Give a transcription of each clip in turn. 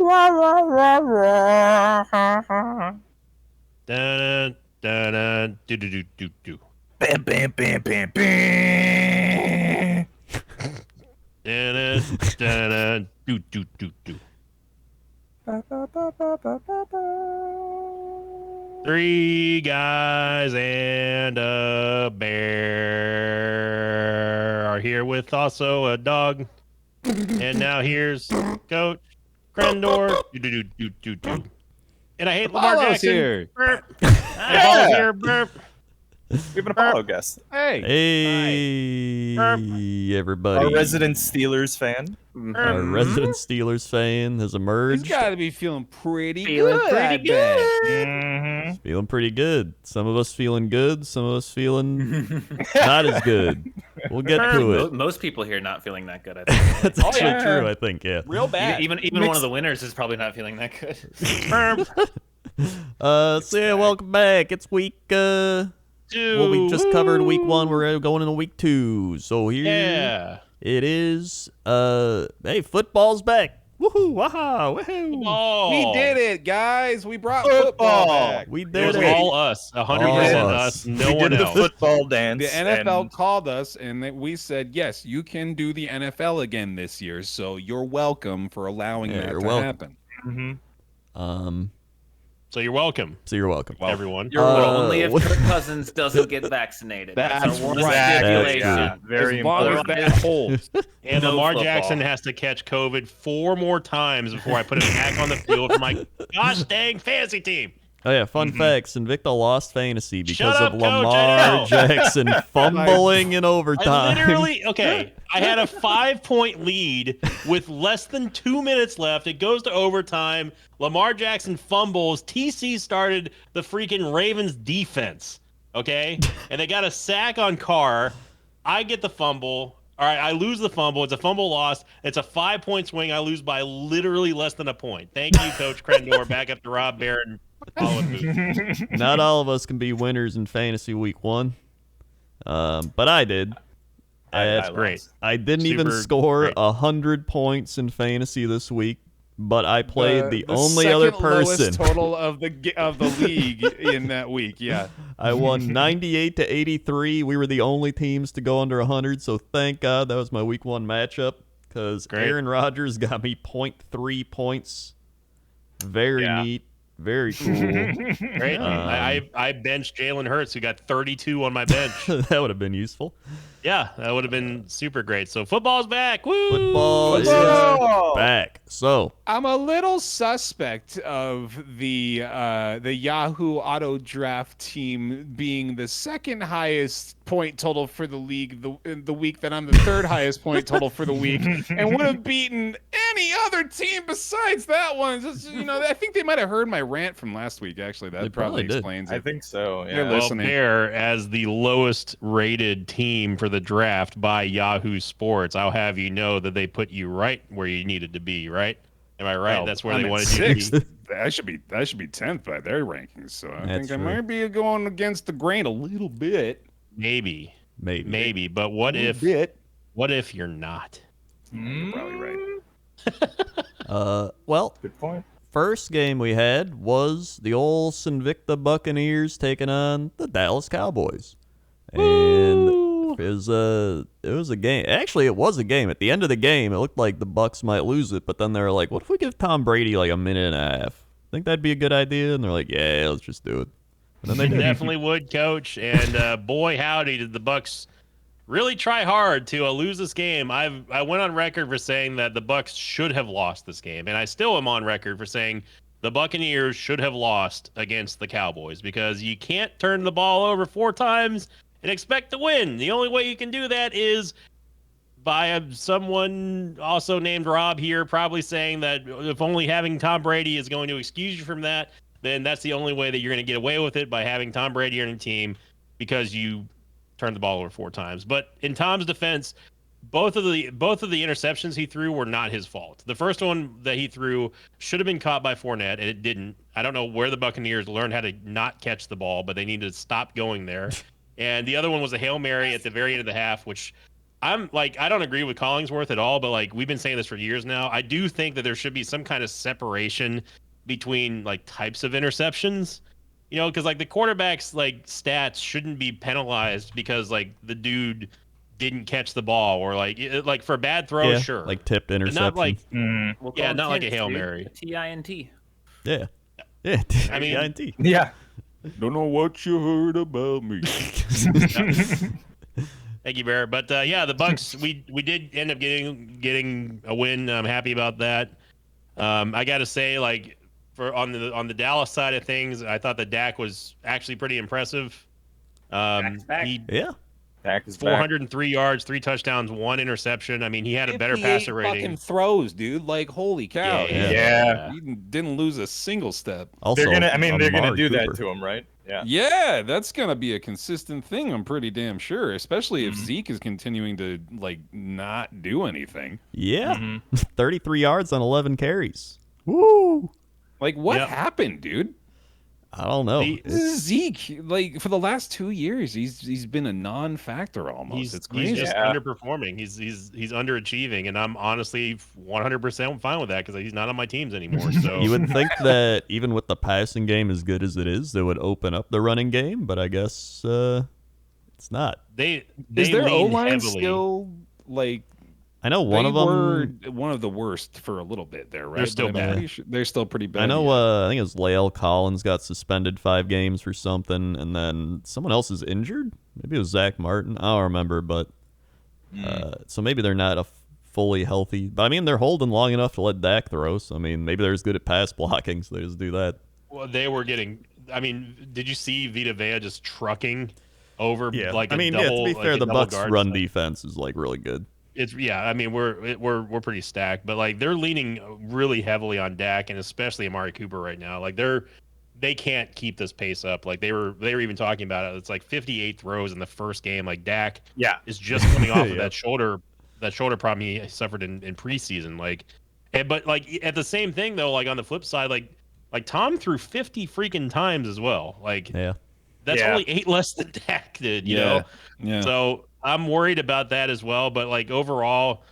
Da da da do do do do do. Bam, bam, bam, bam, bam. Da da da do do do do. Three guys and a bear are here with also a dog. And now here's Coach Crendor. Do do do do do. And I hate Lamar Apollo's Jackson. here. Burp. Apollo's here. Burp. We have an Apollo guest. Hey. Hey, everybody. Our resident Steelers fan. Our resident Steelers fan has He's emerged. got to be feeling pretty good. I bet. Mm-hmm. Feeling pretty good. Some of us feeling good. Some of us feeling not as good. We'll get to it. Most people here not feeling that good. I think. That's actually true, I think, yeah. Real bad. Even one of the winners is probably not feeling that good. So yeah, welcome back. It's week well, we just covered week 1. We're going into week 2. So here it is. Hey, football's back. Woohoo! Waha! Woohoo! Oh, We did it, guys. We brought football back. We It did was it. all us. 100% All us. us. No We one did the else. football dance. The NFL and called us, and we said, yes, you can do the NFL again this year, so you're welcome for allowing that you're to welcome. happen. So you're welcome, So you're welcome. everyone. You're only if Kirk Cousins doesn't get vaccinated. That's our one right. stipulation. That's very As long as important. that holds. And No Lamar football. Jackson has to catch COVID 4 more times before I put him back on the field for my gosh dang fantasy team. Oh yeah, fun facts. Invicta lost fantasy because Shut up, of Coach, I Lamar know. Jackson fumbling in I overtime. literally, okay, I had a 5-point lead with less than 2 minutes left. It goes to overtime. Lamar Jackson fumbles. TC started the freaking Ravens defense, okay? And they got a sack on Carr. I get the fumble. All right, I lose the fumble. It's a fumble loss. It's a 5-point swing. I lose by literally less than a point. Thank you, Coach Crendor. Back up to Rob Barron. Not all of us can be winners in fantasy week 1, but I did. That's great. I didn't even Super score great. 100 points in fantasy this week, but I played the only second other person. lowest total of the league in that week. Yeah. I won 98 to 83. We were the only teams to go under 100, so thank God that was my week 1 matchup because Great. Aaron Rodgers got me 0.3 points. Very neat. Very cool. Great. I benched Jalen Hurts, who got 32 on my bench. That would have been useful. Yeah, that would have been super great. So football's back. Woo! Football is Football! back. So I'm a little suspect of the Yahoo Auto Draft team being the second highest point total for the league the week that I'm the third highest point total for the week and would have beaten any other team besides that one. Just, I think they might have heard my rant from last week. Actually, that They probably did. explains it. I think so. They're Yeah. Well, listening. Bear, as the lowest rated team for the draft by Yahoo Sports, I'll have you know that they put you right where you needed to be, right? Am I right? Well, That's where I'm they at wanted you to sixth. be. That should be 10th by their rankings. So I That's think I true. might be going against the grain a little bit. Maybe. maybe. But what A if little bit. what if you're not? You're probably right. Well, Good point. first game we had was the old Invicta Buccaneers taking on the Dallas Cowboys. And it was a game. Actually, it was a game. At the end of the game, it looked like the Bucs might lose it, but then they were like, what if we give Tom Brady like a minute and a half? Think that'd be a good idea? And they're like, yeah, let's just do it. And then they did. Definitely would, Coach. And boy, howdy, did the Bucs really try hard to lose this game. I went on record for saying that the Bucs should have lost this game, and I still am on record for saying the Buccaneers should have lost against the Cowboys because you can't turn the ball over 4 times and expect to win. The only way you can do that is by someone also named Rob here probably saying that if only having Tom Brady is going to excuse you from that, then that's the only way that you're going to get away with it, by having Tom Brady on your team because you turned the ball over 4 times. But in Tom's defense, both of the interceptions he threw were not his fault. The first one that he threw should have been caught by Fournette, and it didn't. I don't know where the Buccaneers learned how to not catch the ball, but they need to stop going there. And the other one was a Hail Mary at the very end of the half, which I'm like, I don't agree with Collingsworth at all, but like we've been saying this for years now. I do think that there should be some kind of separation between like types of interceptions. You know, because like the quarterback's like stats shouldn't be penalized because like the dude didn't catch the ball or like for a bad throw, Yeah, sure. like tipped But interception. not like Mm. We'll Yeah, call them not like a tints, Hail dude. Mary. A T-I-N-T. Yeah. Yeah. I mean- guarantee. Yeah. Don't know what you heard about me. Thank you, Bear. But yeah, the Bucks, we did end up getting a win. I'm happy about that. I got to say, like on the Dallas side of things, I thought that Dak was actually pretty impressive. Dak's back. He Yeah. Dak is back. 403 yards, 3 touchdowns, 1 interception. I mean, he had a better 58 passer rating. fucking throws, dude. Like, holy cow. Yeah. He didn't lose a single step. Also, They're gonna Amari do that Cooper. to him, right? Yeah. Yeah, that's gonna be a consistent thing. I'm pretty damn sure, especially if Zeke is continuing to like not do anything. Yeah. Mhm. 33 yards on 11 carries. Woo! Like, what Yep. happened, dude? I don't know. He- This is Zeke. Like for the last 2 years, he's been a non-factor almost. It's He's crazy. just Yeah. underperforming. He's underachieving, and I'm honestly 100% fine with that because he's not on my teams anymore. So You would think that even with the passing game as good as it is, they would open up the running game, but I guess it's not. they Is their O lean line heavily. still like? I know one they of them. were one of the worst for a little bit there, right? They're still But I'm bad. pretty sure they're still pretty bad. I know. yeah. I think it was Lael Collins got suspended 5 games for something, and then someone else is injured. Maybe it was Zach Martin. I don't remember, but so maybe they're not fully healthy. But I mean, they're holding long enough to let Dak throw. So I mean, maybe they're as good at pass blocking, so they just do that. Well, they were getting. I mean, did you see Vita Vea just trucking over like I mean, a double, to be fair, like a the double Bucks' guard run set? defense is like really good. It's I mean, we're pretty stacked, but like they're leaning really heavily on Dak and especially Amari Cooper right now. Like they can't keep this pace up. Like they were even talking about it. It's like 58 throws in the first game. Like Dak Yeah. is just coming off of Yeah. that shoulder problem he suffered in preseason. Like, but like at the same thing though, like on the flip side, like Tom threw 50 freaking times as well. Like Yeah. that's Yeah. only 8 less than Dak did. You Yeah. know. Yeah. So I'm worried about that as well. But like overall,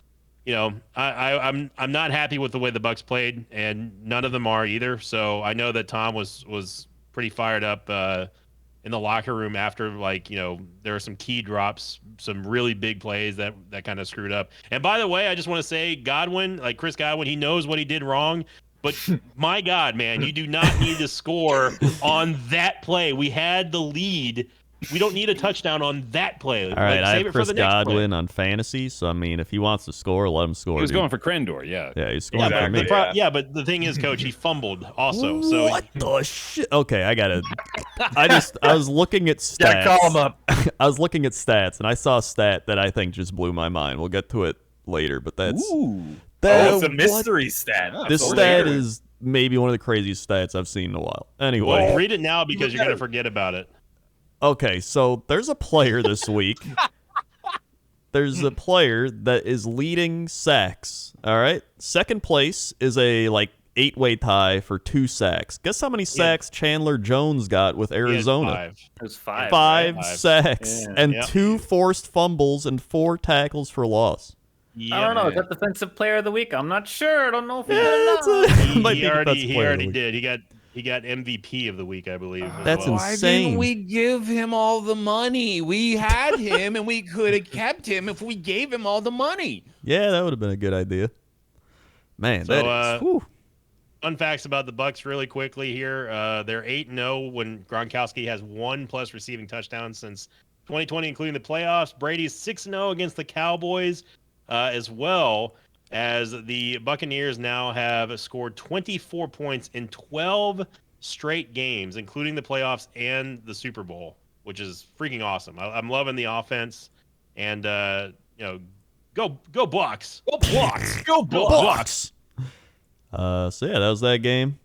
you know, I'm not happy with the way the Bucks played, and none of them are either. So I know that Tom was pretty fired up in the locker room after, like, you know, there were some key drops, some really big plays that kind of screwed up. And by the way, I just want to say Godwin, like Chris Godwin, he knows what he did wrong. But my God, man, you do not need to score on that play. We had the lead. We don't need a touchdown on that play. All right, I save have it for Chris the next Godwin on fantasy, so I mean, if he wants to score, let him score. he was dude. going for Crendor, yeah. Yeah, he's Play. scoring Yeah, for me. Yeah. but the thing is, Coach, he fumbled also. So What the shit? Okay, I got it. I was looking at stats. Yeah, call him up. I was looking at stats, and I saw a stat that I think just blew my mind. We'll get to it later, but that's Ooh. that. Oh, it's a what- mystery stat. This So stat weird. is maybe one of the craziest stats I've seen in a while. Anyway, well, read it now because you're gonna forget about it. okay, so there's a player this week. There's a player that is leading sacks. All right, second place is a like 8-way tie for 2 sacks. Guess how many sacks Chandler Jones got with He had Arizona? 5. It was 5. Five right? sacks Yeah. and Yep. 2 forced fumbles and 4 tackles for loss. I don't know. Is that defensive player of the week? I'm not sure. I don't know if he Yeah, got it's enough. a, might He be already defensive player of the week. did. He got MVP of the week, I believe. as That's well. Why insane. didn't we give him all the money? We had him, and we could have kept him if we gave him all the money. Yeah, that would have been a good idea. Man, So, that is. Whew. Fun facts about the Bucks really quickly here. They're 8-0 when Gronkowski has 1+ receiving touchdowns since 2020, including the playoffs. Brady's 6-0 against the Cowboys, as well as the Buccaneers now have scored 24 points in 12 straight games, including the playoffs and the Super Bowl, which is freaking awesome. I'm loving the offense, and you know, go Bucks, go Bucks, go Bucks. So yeah, that was that game.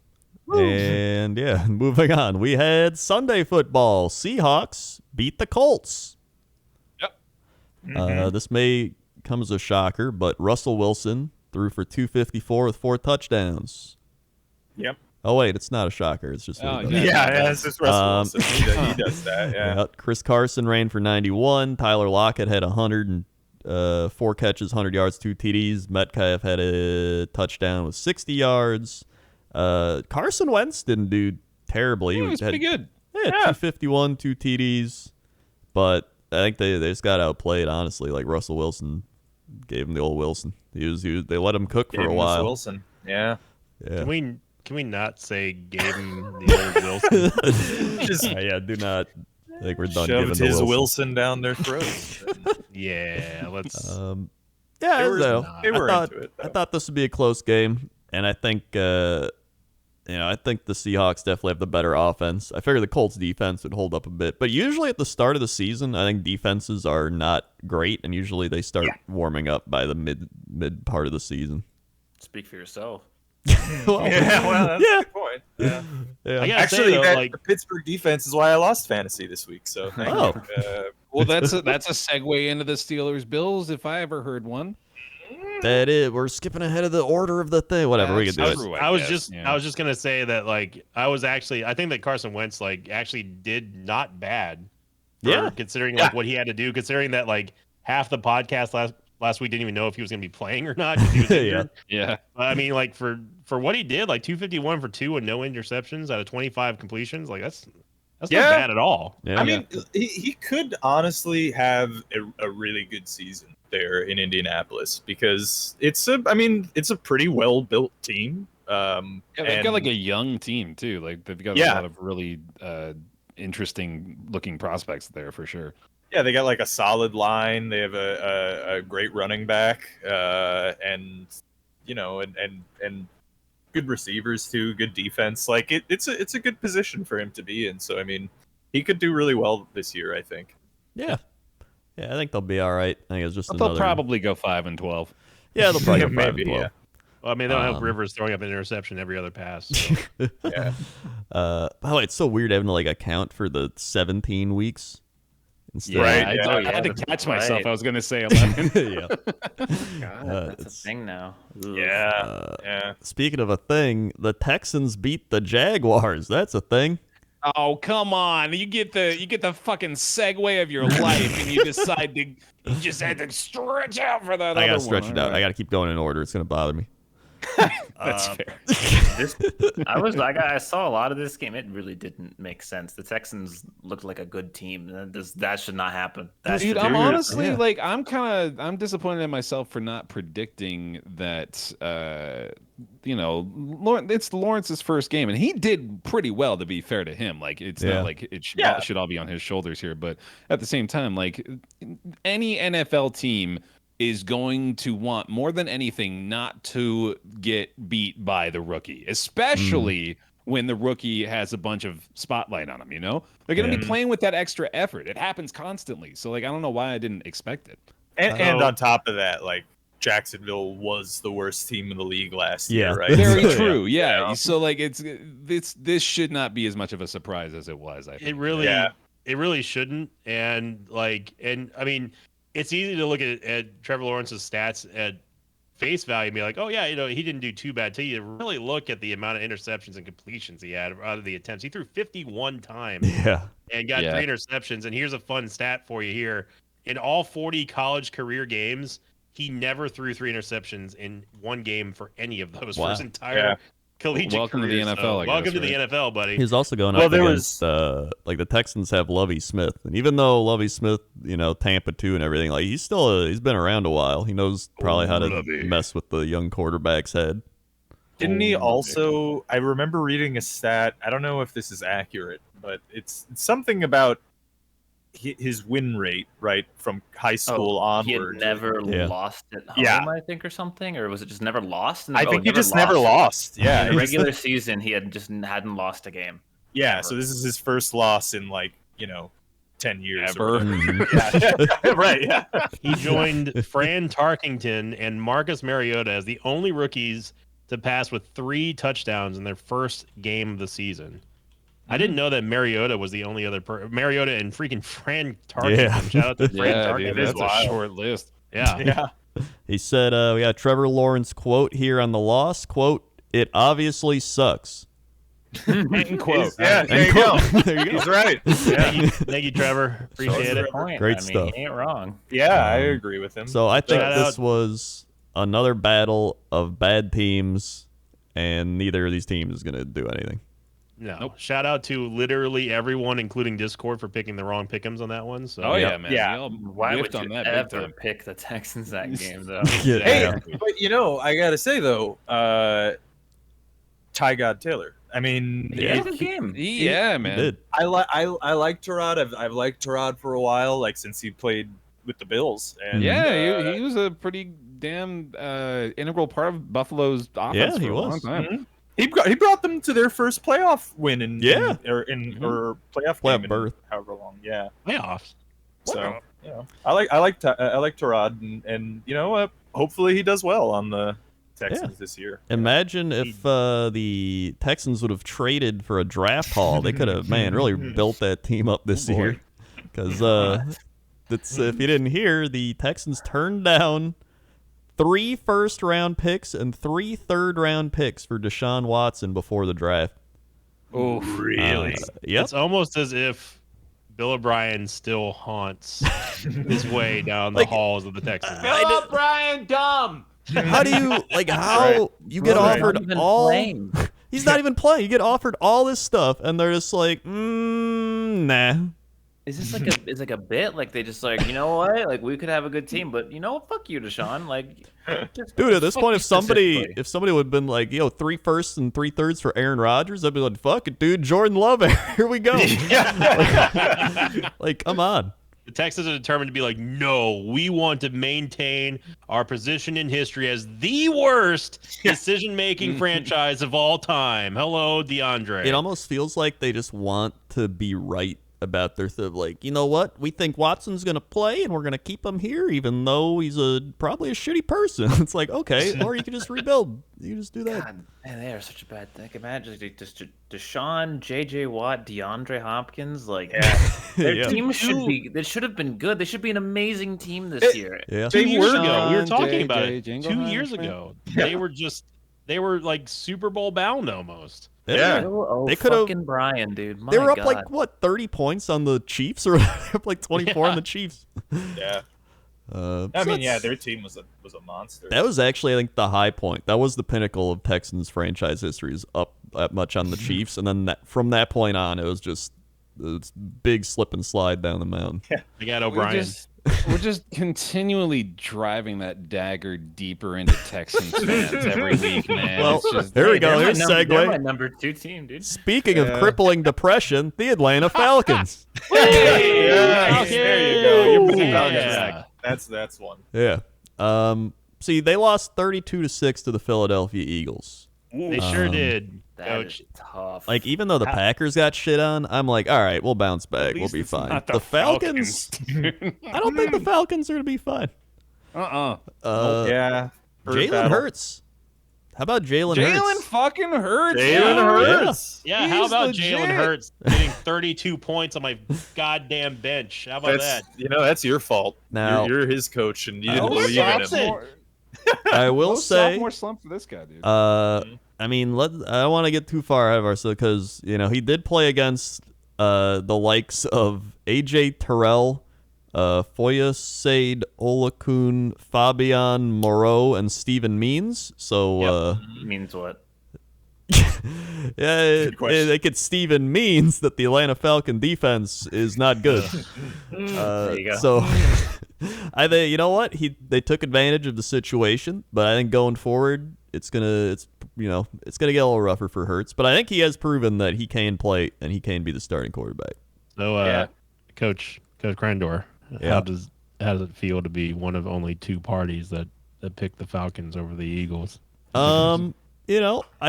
And yeah, moving on. We had Sunday football. Seahawks beat the Colts. Yep. This may come as a shocker, but Russell Wilson threw for 254 with 4 touchdowns. Yep. Oh wait, it's not a shocker. It's just what he does. Yeah, it's just Russell Um, Wilson. He does that. Yeah. Yeah, Chris Carson ran for 91. Tyler Lockett had 100 4 catches, 100 yards, 2 TDs. Metcalf had a touchdown with 60 yards. Carson Wentz didn't do terribly. He was pretty good. Yeah, 251, 2 TDs. But I think they just got outplayed, honestly. Like Russell Wilson gave him the old Wilson. They let him cook for a while. Wilson. Yeah. Can we not say gave him the old Wilson? Just do not. I think we're done shoved giving his the Wilson down their throats. Yeah, let's. Yeah, They were into it, though. I thought this would be a close game, and I think I think the Seahawks definitely have the better offense. I figure the Colts defense would hold up a bit, but usually at the start of the season, I think defenses are not great, and usually they start warming up by the mid part of the season. Speak for yourself. Well, That's a good point. Yeah. I gotta Actually, say, though, the Pittsburgh defense is why I lost fantasy this week. So thank you. Well, that's a segue into the Steelers Bills if I ever heard one. that is, we're skipping ahead of the order of the thing. Whatever, we can do it. True, I was guess, just gonna say that I think that Carson Wentz actually did not bad. Considering what he had to do, considering that half the podcast last week didn't even know if he was gonna be playing or not. 'Cause he was injured. Yeah. I mean, for what he did, 251 for 2 and no interceptions out of 25 completions, that's not bad at all. Yeah. I mean, he could honestly have a really good season there in Indianapolis because it's a pretty well built team. They've got a young team too. They've got a lot of really interesting looking prospects there for sure. Yeah, they got a solid line. They have a great running back, and good receivers too. Good defense. It's a good position for him to be in. So I mean, he could do really well this year. I think. Yeah, I think they'll be all right. I think it's just They'll probably go 5-12. Yeah, they'll probably go 5 Maybe, and 12. yeah. Well, I mean, they don't have Rivers throwing up an interception every other pass. So. Yeah. By the way, it's so weird having to account for the 17 weeks. Instead. Right, I, yeah. I had to catch myself. Right. I was going to say 11. Yeah. God, that's a it's- thing now. Ugh. Yeah. Speaking of a thing, the Texans beat the Jaguars. That's a thing. Oh, come on. You get the fucking segue of your life and you decide you just had to stretch out for that I other gotta stretch one. it out. All I gotta keep going in order. It's gonna bother me. That's fair. I saw a lot of this game. It really didn't make sense. The Texans looked like a good team. That should not happen. Dude, I'm honestly I'm disappointed in myself for not predicting that. It's Lawrence's first game, and he did pretty well. To be fair to him, it's not like it should all be on his shoulders here. But at the same time, any NFL team is going to want more than anything not to get beat by the rookie, especially when the rookie has a bunch of spotlight on him, They're going to be playing with that extra effort. It happens constantly. So I don't know why I didn't expect it. And on top of that, Jacksonville was the worst team in the league last year, right? Very So, true. Yeah. So this should not be as much of a surprise as it was. I think. It really shouldn't. And I mean, it's easy to look at Trevor Lawrence's stats at face value and be like, oh yeah, he didn't do too bad. Till you really look at the amount of interceptions and completions he had out of the attempts. He threw 51 times and got 3 interceptions. And here's a fun stat for you here. In all 40 college career games, he never threw 3 interceptions in one game for any of those for his entire collegiate welcome career. to the NFL. So, I guess, welcome to the NFL, buddy. He's also going up against the Texans have Lovie Smith, and even though Lovie Smith, Tampa 2 and everything, he's been around a while. He knows probably how to mess with the young quarterback's head. Didn't he also? I remember reading a stat. I don't know if this is accurate, but it's something about his win rate, right, from high school onward. He had never lost at home, I think, or something, or was it just never lost? I think he just never lost. Yeah, in the regular season, he hadn't lost a game. Yeah, ever. so this is his first loss in 10 years. Ever. Right. Yeah. He joined Fran Tarkington and Marcus Mariota as the only rookies to pass with 3 touchdowns in their first game of the season. I didn't know that Mariota was the only other Mariota and freaking Fran Tarkington. Yeah. Shout out to Fran Tarkington. Dude, that's a short list. Yeah. He said, we got Trevor Lawrence quote here on the loss. Quote, "It obviously sucks." End quote. Yeah, there you go. There you go. He's right. Yeah, Thank you, Trevor. Appreciate it. Point. Great I mean, stuff. He ain't wrong. yeah, I agree with him. So I think Shout this out- was another battle of bad teams, and neither of these teams is going to do anything. No. Nope. Shout out to literally everyone, including Discord, for picking the wrong pickums on that one. So Oh yeah, man. Yeah. We all Why whiffed would on you that big ever time. pick the Texans that game, though? Yeah. Hey, but I gotta say though, Ty God Taylor. I mean, Yeah, it- good game. Yeah, He man. did. I like Tyrod. I've liked Tyrod for a while, like since he played with the Bills. And Yeah, he was a pretty damn integral part of Buffalo's offense Yeah, for he a long was. time. he brought them to their first playoff win in Yeah. or playoff Playoff game in berth. however long. Yeah. playoffs. So I like Tyrod, and you know what? Hopefully he does well on the Texans this year. Imagine if the Texans would have traded for a draft haul. They could have, really built that team up this Oh, boy. year. Because if you didn't hear, the Texans turned down 3 first-round picks and 3 third-round picks for Deshaun Watson before the draft. Oh, Really? Yep. It's almost as if Bill O'Brien still haunts his way down the Like, halls of the Texans. Bill O'Brien, dumb. How do you how you get Right. offered Not even all? playing. He's not even playing. You get offered all this stuff, and they're just like, nah. Is this like a bit? Like they just like, you know what? Like we could have a good team, but you know, fuck you, Deshaun. Like, Dude, at this fuck point, you if somebody specifically. would have been like, 3 firsts and 3 thirds for Aaron Rodgers, I'd be like, fuck it, dude, Jordan Love, here we go. Like, come on. The Texans are determined to be like, no, we want to maintain our position in history as the worst decision-making franchise of all time. Hello, DeAndre. It almost feels like they just want to be right about their like, you know what? We think Watson's going to play, and we're going to keep him here, even though he's probably a shitty person. It's like, okay, or you can just rebuild. You can just do that. God, man, they are such a bad thing. Imagine just Deshaun, J.J. Watt, DeAndre Hopkins. Like, their Yeah. team should have been good. They should be an amazing team this year. Yeah. 2 years ago, we were Sean, talking about J.J. it. Jingle 2 Hall, years man. ago, they were like Super Bowl bound almost. Yeah. Oh, They could've- fucking Brian, dude. My They were up God. like, what, 30 points on the Chiefs? Or up like 24 on the Chiefs. Yeah. I So mean, yeah, that's- their team was a monster. That was actually, I think, the high point. That was the pinnacle of Texans franchise history, is up that much on the Chiefs. And then from that point on, it was just this big slip and slide down the mountain. I got O'Brien. We're just continually driving that dagger deeper into Texans fans every week, man. Well, It's just, here we go. They're my Here's number- They're my segue. number 2 team, dude. Speaking of crippling depression, the Atlanta Falcons. Hey! Yeah, there you go. You're putting it on Yeah. track. That's one. Yeah. See, they lost 32-6 to the Philadelphia Eagles. They sure did, That Coach. is tough. Like, even though the Packers got shit on, I'm like, all right, we'll bounce back. We'll least be it's fine. not The Falcons, I don't think the Falcons are going to be fine. Yeah. Jalen battle. Hurts. How about Jalen Jalen Hurts? fucking Hurts. Jalen yeah. Hurts. Yeah, how He's about legit. Jalen Hurts getting 32 points on my goddamn bench? How about That's that? that's your fault. Now- you're his coach, and you I didn't will believe in him. Sophomore- I will no say, sophomore slump for this guy, dude. I mean, I don't want to get too far ahead of ourselves because, he did play against the likes of AJ Terrell, Foyesade Olakun, Fabian Moreau, and Steven Means. So, means what? yeah, question. they could Steven Means that the Atlanta Falcon defense is not good. There you go. So, I think, you know what? They took advantage of the situation, but I think going forward, it's gonna get a little rougher for Hurts. But I think he has proven that he can play and he can be the starting quarterback. So, Yeah. Coach Crandor, Yeah. how does it feel to be one of only 2 parties that picked the Falcons over the Eagles? I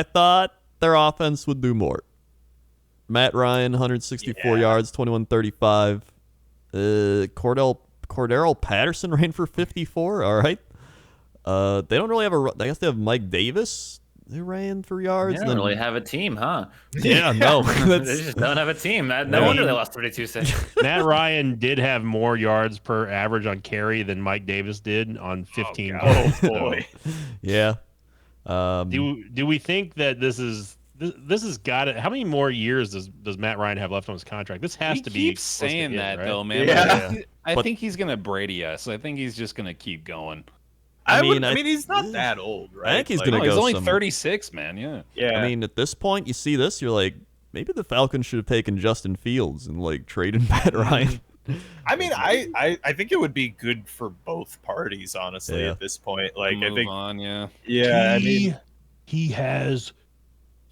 thought their offense would do more. Matt Ryan, 164 yards, 21-35. Cordero Patterson ran for 54. All right. They don't really have I guess they have Mike Davis who ran for yards. They don't really have a team, huh? Yeah, no. They That's, just don't have a team. No wonder they lost 32-6. Matt Ryan did have more yards per average on carry than Mike Davis did on 15 Oh carries. boy. yeah. Do we think that this is this has got it. How many more years does Matt Ryan have left on his contract? This has to be. He keeps close to saying it, that right? though, man. Yeah. I think he's gonna Brady us. I think he's just gonna keep going. I mean, mean, he's not that old, right? I think he's Like, gonna He's go only some- 36, man. Yeah. Yeah. I mean, at this point, you see this, you're like, maybe the Falcons should have taken Justin Fields and like traded Matt Ryan. I mean, I think it would be good for both parties, honestly. Yeah. At this point, like, I Move think, on, yeah. yeah, I mean, he has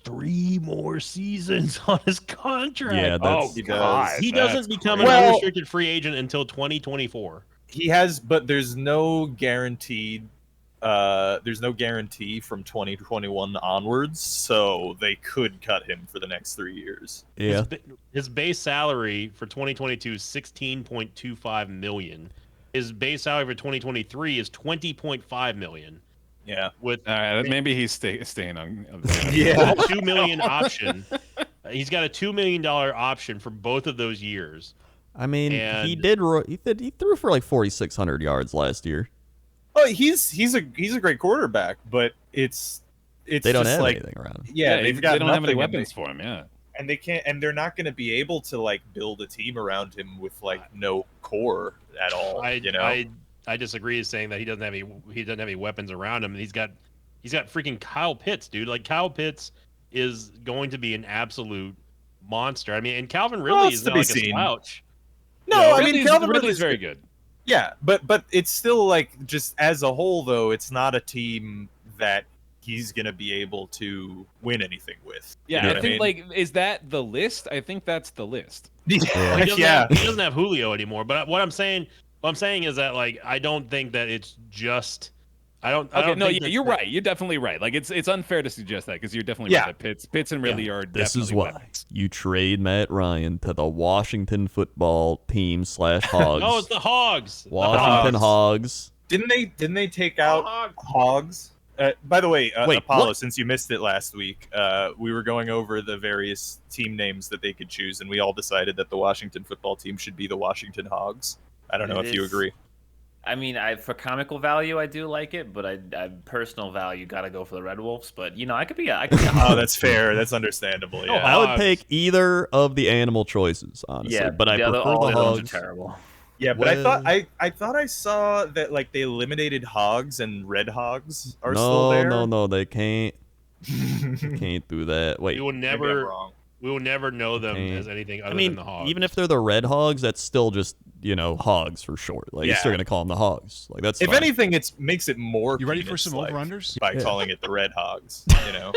3 more seasons on his contract. Yeah, that's- he does. He that's doesn't become crazy. an Well- unrestricted free agent until 2024. he has, but there's no guaranteed. There's no guarantee from 2021 onwards, so they could cut him for the next 3 years. Yeah. His base salary for 2022 is $16.25 million. His base salary for 2023 is $20.5 million. Yeah. With All right, maybe he's staying on. Yeah. a $2 million option. He's got a $2 million option for both of those years. I mean, he And- he threw for like 4,600 yards last year. Oh, he's a great quarterback, but it's They don't just have like, anything around him. yeah, they've got they don't have any nothing, weapons for him. Yeah. and they can't, and they're not going to be able to like build a team around him with like no core at all. I disagree, saying that he doesn't have any weapons around him. He's got freaking Kyle Pitts, dude. Like Kyle Pitts is going to be an absolute monster. I mean, and Calvin Well, Ridley it's is to not be like a seen. slouch. No, No, I mean Calvin Ridley's Ridley's very good. Yeah, but it's still like, just as a whole though, it's not a team that he's gonna be able to win anything with. You Yeah, know I what think mean? like, is that the list? I think that's the list. He doesn't, yeah. he doesn't have Julio anymore. But what I'm saying is that like I don't think that it's just. I don't No, think yeah, you're right. You're definitely right. Like it's unfair to suggest that because you're definitely Yeah. right. That Pitts and Ridley are This is definitely why weapons. you trade Matt Ryan to the Washington football team / Hogs. No, it's the Hogs. Washington Hogs. Didn't they take out Hogs? By the way, Wait, Apollo, what? since you missed it last week, we were going over the various team names that they could choose, and we all decided that the Washington football team should be the Washington Hogs. I don't know It if you is- agree. I mean, for comical value, I do like it, but I personal value gotta go for the Red Wolves. But I could be a Oh, that's fair. That's understandable. No, Yeah. I would Hogs. take either of the animal choices, honestly. yeah, but I the other, prefer all the the other ones Hogs. are terrible. Yeah, but Well- I thought I saw that like they eliminated Hogs and Red Hogs are still there. No, they can't. Can't do that. Wait, We will Maybe I'm never. wrong. We will never know them Okay. as anything other I mean, than the Hogs. even if they're the Red Hogs, that's still just Hogs for short. Like you're still Yeah. gonna call them the Hogs. Like that's If fine. anything, it makes it more. You ready for some penis-like over-unders? by Yeah. calling it the Red Hogs? You know.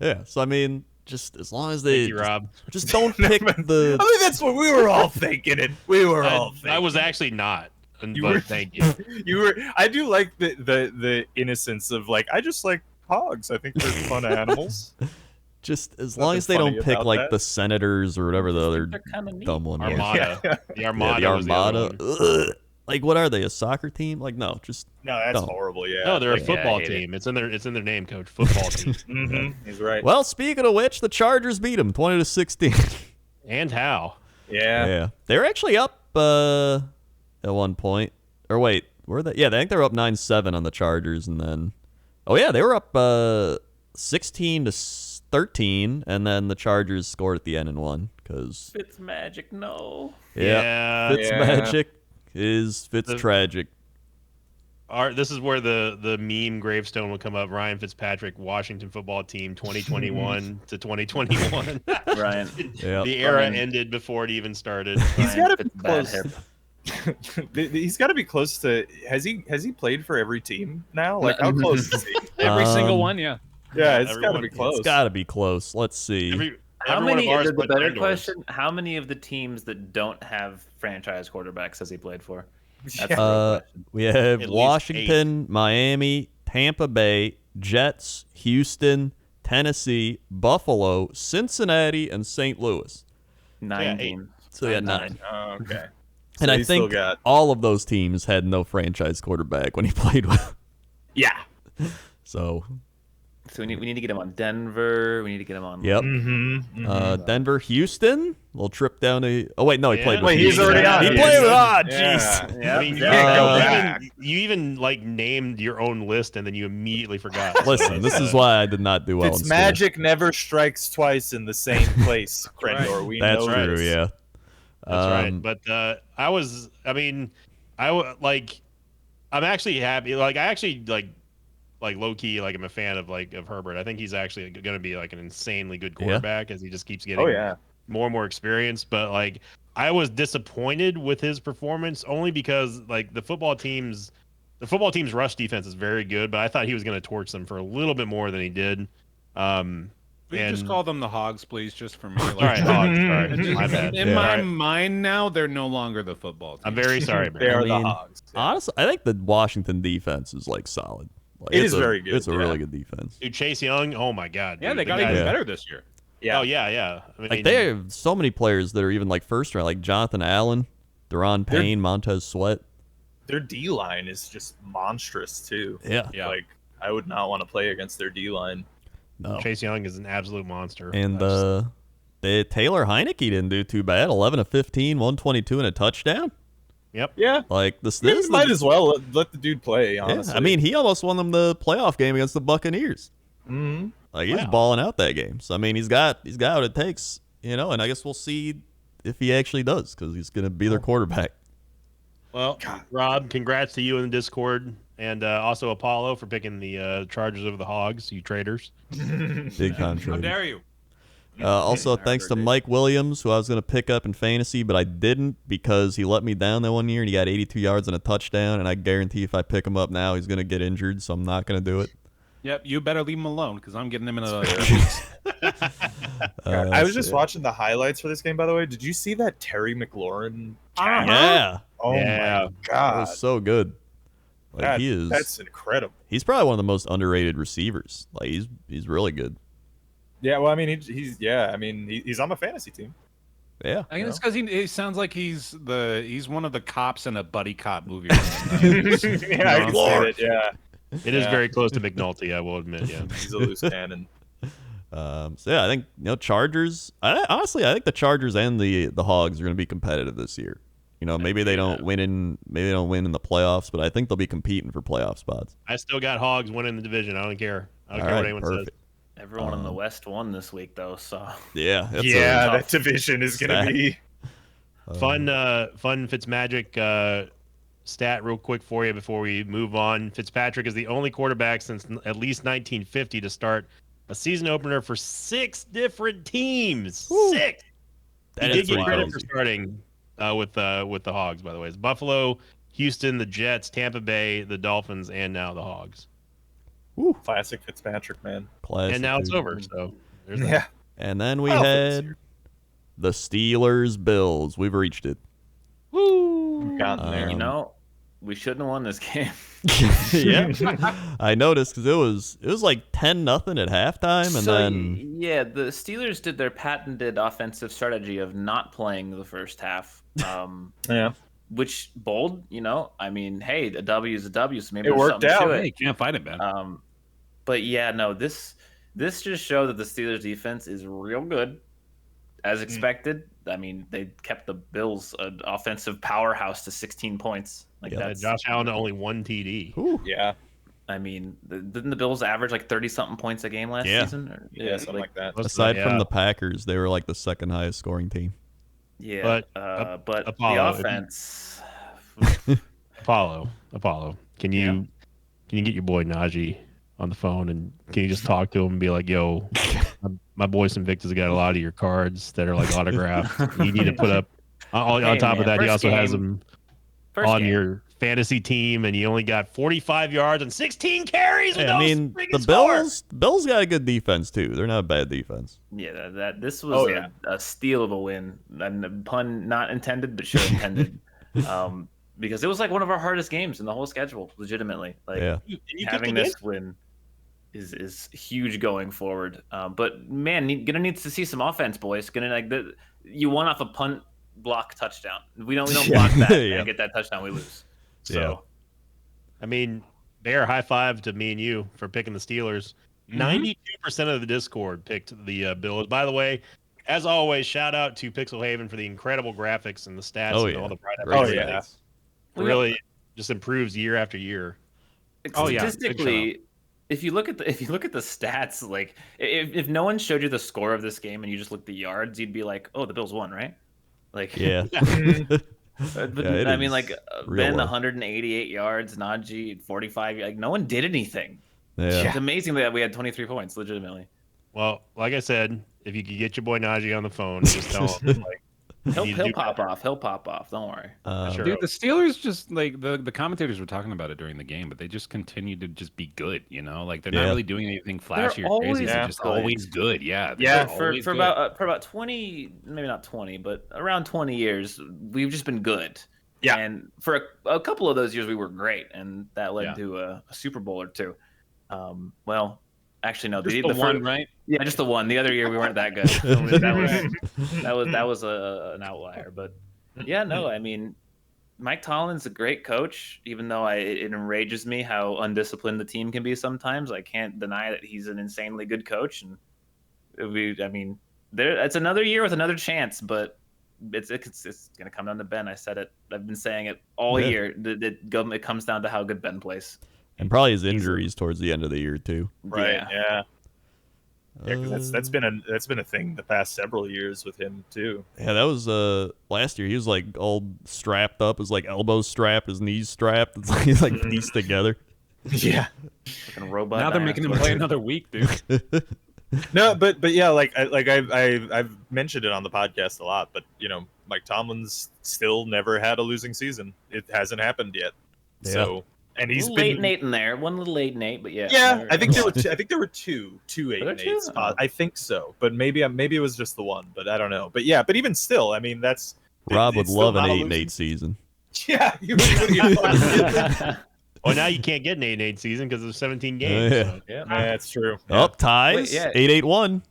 Yeah. So I mean, just as long as Thank they you, Rob. just don't pick the. I mean, that's what we were all thinking. It. We were all thinking. I was actually not. You But were- thank you. You were. I do like the innocence of like. I just like hogs. I think they're fun animals. Just as long Nothing as they don't funny pick about like that. the Senators or whatever the other They're kind of neat. dumb one was. Armada. Yeah. The Armada. Yeah, the was the other Armada. one. Ugh. Like what are they? A soccer team? Like no, just No, that's Dumb. horrible. Yeah. No, they're a Yeah, I football hate it. team. It's in their name, coach. Football team. Mm-hmm. He's right. well. Speaking of which, the Chargers beat them 20-16. And how? Yeah. Yeah, they were actually up at one point. Or wait, were they? Yeah, I think they were up 9-7 on the Chargers, and then they were up 16-13, and then the Chargers scored at the end and won because Fitz magic, no. Fitz Yeah. magic is Fitz The- tragic. This is where the meme gravestone will come up. Ryan Fitzpatrick, Washington football team, 2021 to 2021. Ryan. Yeah, The era Ryan. ended before it even started. He's Ryan got to be Fitz bad close. hip. He's got to be close to. Has he played for every team now? Like how close is he? Every single Um, one, yeah. Yeah, it's got to everyone- be close. It's got to be close. Let's see. How Every one many? of ours The put better indoors. question: how many of the teams that don't have franchise quarterbacks has he played for? That's Yeah. the real question. We have At least Washington, Miami, Tampa Bay, Jets, Houston, Tennessee, Buffalo, Cincinnati, and St. Louis. 9 Yeah, 8. teams. So yeah, 9. Oh, okay. And So I he's still think got. all of those teams had no franchise quarterback when he played with. Yeah. So So we need to get him on Denver. We need to get him on. Yep. Denver, Houston. Little trip down to. Oh wait, no, he played with. Wait, he's Houston. already on. He He's- played with. Yeah. Jeez. Yeah. I mean, Yeah. you even like named your own list and then you immediately forgot. Listen, this is why I did not do well in It's school. magic never strikes twice in the same place, Krendor. We That's know true. this. Yeah. That's right. But I'm actually happy. Like, I actually like low key, like I'm a fan of Herbert. I think he's actually going to be like an insanely good quarterback as he just keeps getting more and more experience. But like, I was disappointed with his performance only because like the football team's rush defense is very good, but I thought he was going to torch them for a little bit more than he did. Will you just call them the Hogs, please, just for me? All right, Hogs. Sorry, Just- my bad. in Yeah. my All right. mind now, they're no longer the football team. I'm very sorry, man. They are I mean, the Hogs. Yeah. Honestly, I think the Washington defense is like solid. Like, It it's is very good, It's a yeah. really good defense. Dude, Chase Young. Oh my God. Yeah, dude, they the got guy- even better this year. Yeah. Oh yeah. I mean, Like they have so many players that are even like first round, like Jonathan Allen, Deron Payne, Montez Sweat. Their D line is just monstrous too. Yeah. Yeah. Like I would not want to play against their D line. No. Chase Young is an absolute monster. And That's- Taylor Heineke didn't do too bad. 11 of 15, 122 and a touchdown. Yeah. Like this Might as well let the dude play. Honestly. I mean, he almost won them the playoff game against the Buccaneers. Mhm. Like he's Wow. balling out that game. So I mean, he's got what it takes, and I guess we'll see if he actually does because he's gonna be their quarterback. Well, Rob, congrats to you in the Discord, and also Apollo for picking the Chargers over the Hogs. You traitors. Big How contract. dare you? Also, thanks to Mike Williams, who I was going to pick up in fantasy, but I didn't because he let me down that one year and he got 82 yards and a touchdown. And I guarantee if I pick him up now, he's going to get injured, so I'm not going to do it. Yep, you better leave him alone because I'm getting him in a. I was just watching the highlights for this game. By the way, did you see that Terry McLaurin? Yeah, Oh Yeah. my that God, was so good. Like that's incredible. he's probably one of the most underrated receivers. Like he's really good. Yeah, well, I mean, he's on my fantasy team. Yeah. I think it's because he sounds like he's one of the cops in a buddy cop movie. Yeah, I can see that. Yeah, It is Yeah. very close to McNulty, I will admit. Yeah. he's a loose cannon. So yeah, I think Chargers. Honestly, I think the Chargers and the Hogs are going to be competitive this year. Maybe they don't win in the playoffs, but I think they'll be competing for playoff spots. I still got Hogs winning the division. I don't care. I don't All care what right, anyone perfect. says. Everyone in the West won this week, though. So Yeah. That's Yeah, a- that division is gonna Stack. be. Fun Fitzmagic stat real quick for you before we move on. Fitzpatrick is the only quarterback since at least 1950 to start a season opener for 6 different teams. Woo. 6. That He is did get pretty credit for crazy. starting with the Hogs, by the way. It's Buffalo, Houston, the Jets, Tampa Bay, the Dolphins, and now the Hogs. Classic Fitzpatrick, man. Classic, And now it's dude. over. So there's that. Yeah. And then we Well, for this had year. the Steelers Bills. We've reached it. We've gotten there. we shouldn't have won this game. Yeah, I noticed because it was like 10-0 at halftime, and then yeah, the Steelers did their patented offensive strategy of not playing the first half. Yeah. Which bold, I mean, hey, a W is a W, so maybe It there's worked something out. to Hey, it. you can't fight it, man. But yeah, no, this just showed that the Steelers defense is real good, as expected. I mean, they kept the Bills an offensive powerhouse to 16 points. Like Yeah, that's Josh Allen only 1 TD. Yeah. I mean, didn't the Bills average like 30-something points a game last Yeah. season? Or, Yeah, something like that. aside Yeah. from the Packers, they were like the second highest scoring team. Yeah, But, but Apollo, the if you- offense. Apollo, can you get your boy Najee on the phone and can you just talk to him and be like, yo, my boy Invictus got a lot of your cards that are like autographed. You need to put up on Hey, top of man, that. He first also has game- them First on game. your fantasy team, and you only got 45 yards and 16 carries. With I no mean, freaking the score. Bills got a good defense too. They're not a bad defense. Yeah, this was Oh, yeah. a steal of a win. And the pun not intended, but sure intended. Because it was like one of our hardest games in the whole schedule, legitimately. Like Yeah. You picked having against- this win is huge going forward. But man, gonna need to see some offense, boys. You won off a punt block touchdown. We don't block that Yeah. and get that touchdown, we lose. So Yeah. I mean, Bear, high five to me and you for picking the Steelers. 92% of the Discord picked the Bills. By the way, as always, shout out to Pixel Haven for the incredible graphics and the stats and all the bright Great updates. yeah. Really just improves year after year. Statistically, if you look at the stats, like if no one showed you the score of this game and you just looked at the yards, you'd be like, oh, the Bills won, right? Like Yeah. But Yeah, I mean, like Ben low. 188 yards, Najee 45. Like no one did anything. Yeah. It's amazing that we had 23 points, legitimately. Well, like I said, if you could get your boy Najee on the phone, just tell him like He'll pop off. He'll pop off. Don't worry. Sure. Dude, the Steelers just like the commentators were talking about it during the game, but they just continue to just be good, you know? Like they're not really doing anything flashy or crazy. They're just always good. Yeah. For about 20, maybe not 20, but around 20 years, we've just been good. Yeah. And for a couple of those years, we were great, and that led to a Super Bowl or two. Well, actually, no. Just the one, right? Yeah, just the one. The other year, we weren't that good. that was an outlier. But yeah, no. I mean, Mike Tomlin's a great coach, even though it enrages me how undisciplined the team can be sometimes. I can't deny that he's an insanely good coach, and it's another year with another chance, but it's going to come down to Ben. I said it. I've been saying it all year. It comes down to how good Ben plays. And probably his injuries towards the end of the year too. Right. Yeah. Yeah, because that's been a thing the past several years with him too. Yeah, that was last year. He was like all strapped up, his like elbows strapped, his knees strapped. It's like he's like pieced together. Yeah. Like a robot. Now they're making him play another week, dude. No, but yeah, I've mentioned it on the podcast a lot, but you know, Mike Tomlin's still never had a losing season. It hasn't happened yet. Yeah. So, and he's been late Nate in there. One little late Nate, but yeah. Yeah, I think there were two 8-8s. I think so, but maybe it was just the one, but I don't know. But yeah, but even still, I mean, that's Rob would love an not a 8-8 season. Yeah, you would. Well, now you can't get an 8-8 season because there's 17 games. Yeah. So. Yeah. That's true. Up ties. Wait, yeah. 8-8-1.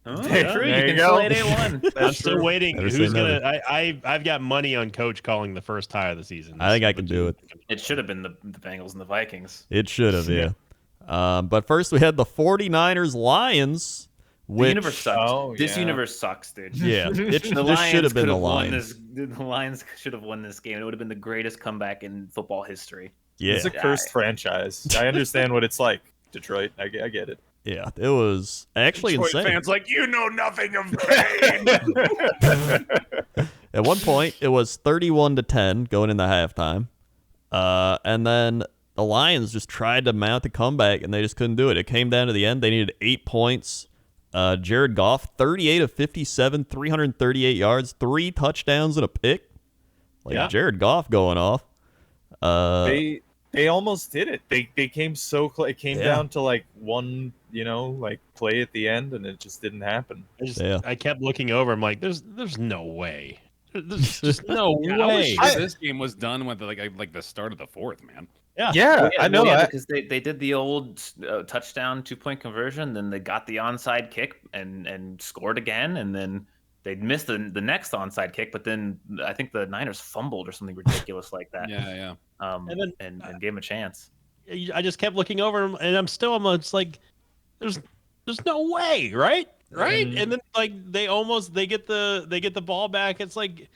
Oh, There true. you You can go. still 8-1. I'm still waiting. Never Who's say gonna? never. I've got money on Coach calling the first tie of the season. I think I can do it. It should have been the Bengals and the Vikings. It should have, yeah. But first we had the 49ers Lions, The which universe sucks. Oh, This yeah. universe sucks, dude. yeah, this The should Lions have been could the have won Lions. this. The Lions should have won this game. It would have been the greatest comeback in football history. Yeah, It's a cursed franchise. I understand what it's like, Detroit. I get it. yeah, it was actually Detroit insane. fans like, you know nothing of pain. At one point, it was 31-10 going into halftime, and then the Lions just tried to mount the comeback, and they just couldn't do it. It came down to the end. They needed 8 points. Jared Goff, 38 of 57, 338 yards, 3 touchdowns and a pick. Yeah. Jared Goff going off. They almost did it. They came so close. It came Yeah. down to like one, play at the end, and it just didn't happen. I kept looking over. I'm like, there's no way. There's just no Yeah, I was way. sure this game was done with like the start of the fourth, man. Yeah, I know that. because they did the old touchdown 2-point conversion, then they got the onside kick and scored again, and then they missed the next onside kick, but then I think the Niners fumbled or something ridiculous like that. Yeah. And gave him a chance. I just kept looking over, and I'm just like, there's no way, right? And then like they get the ball back. It's like,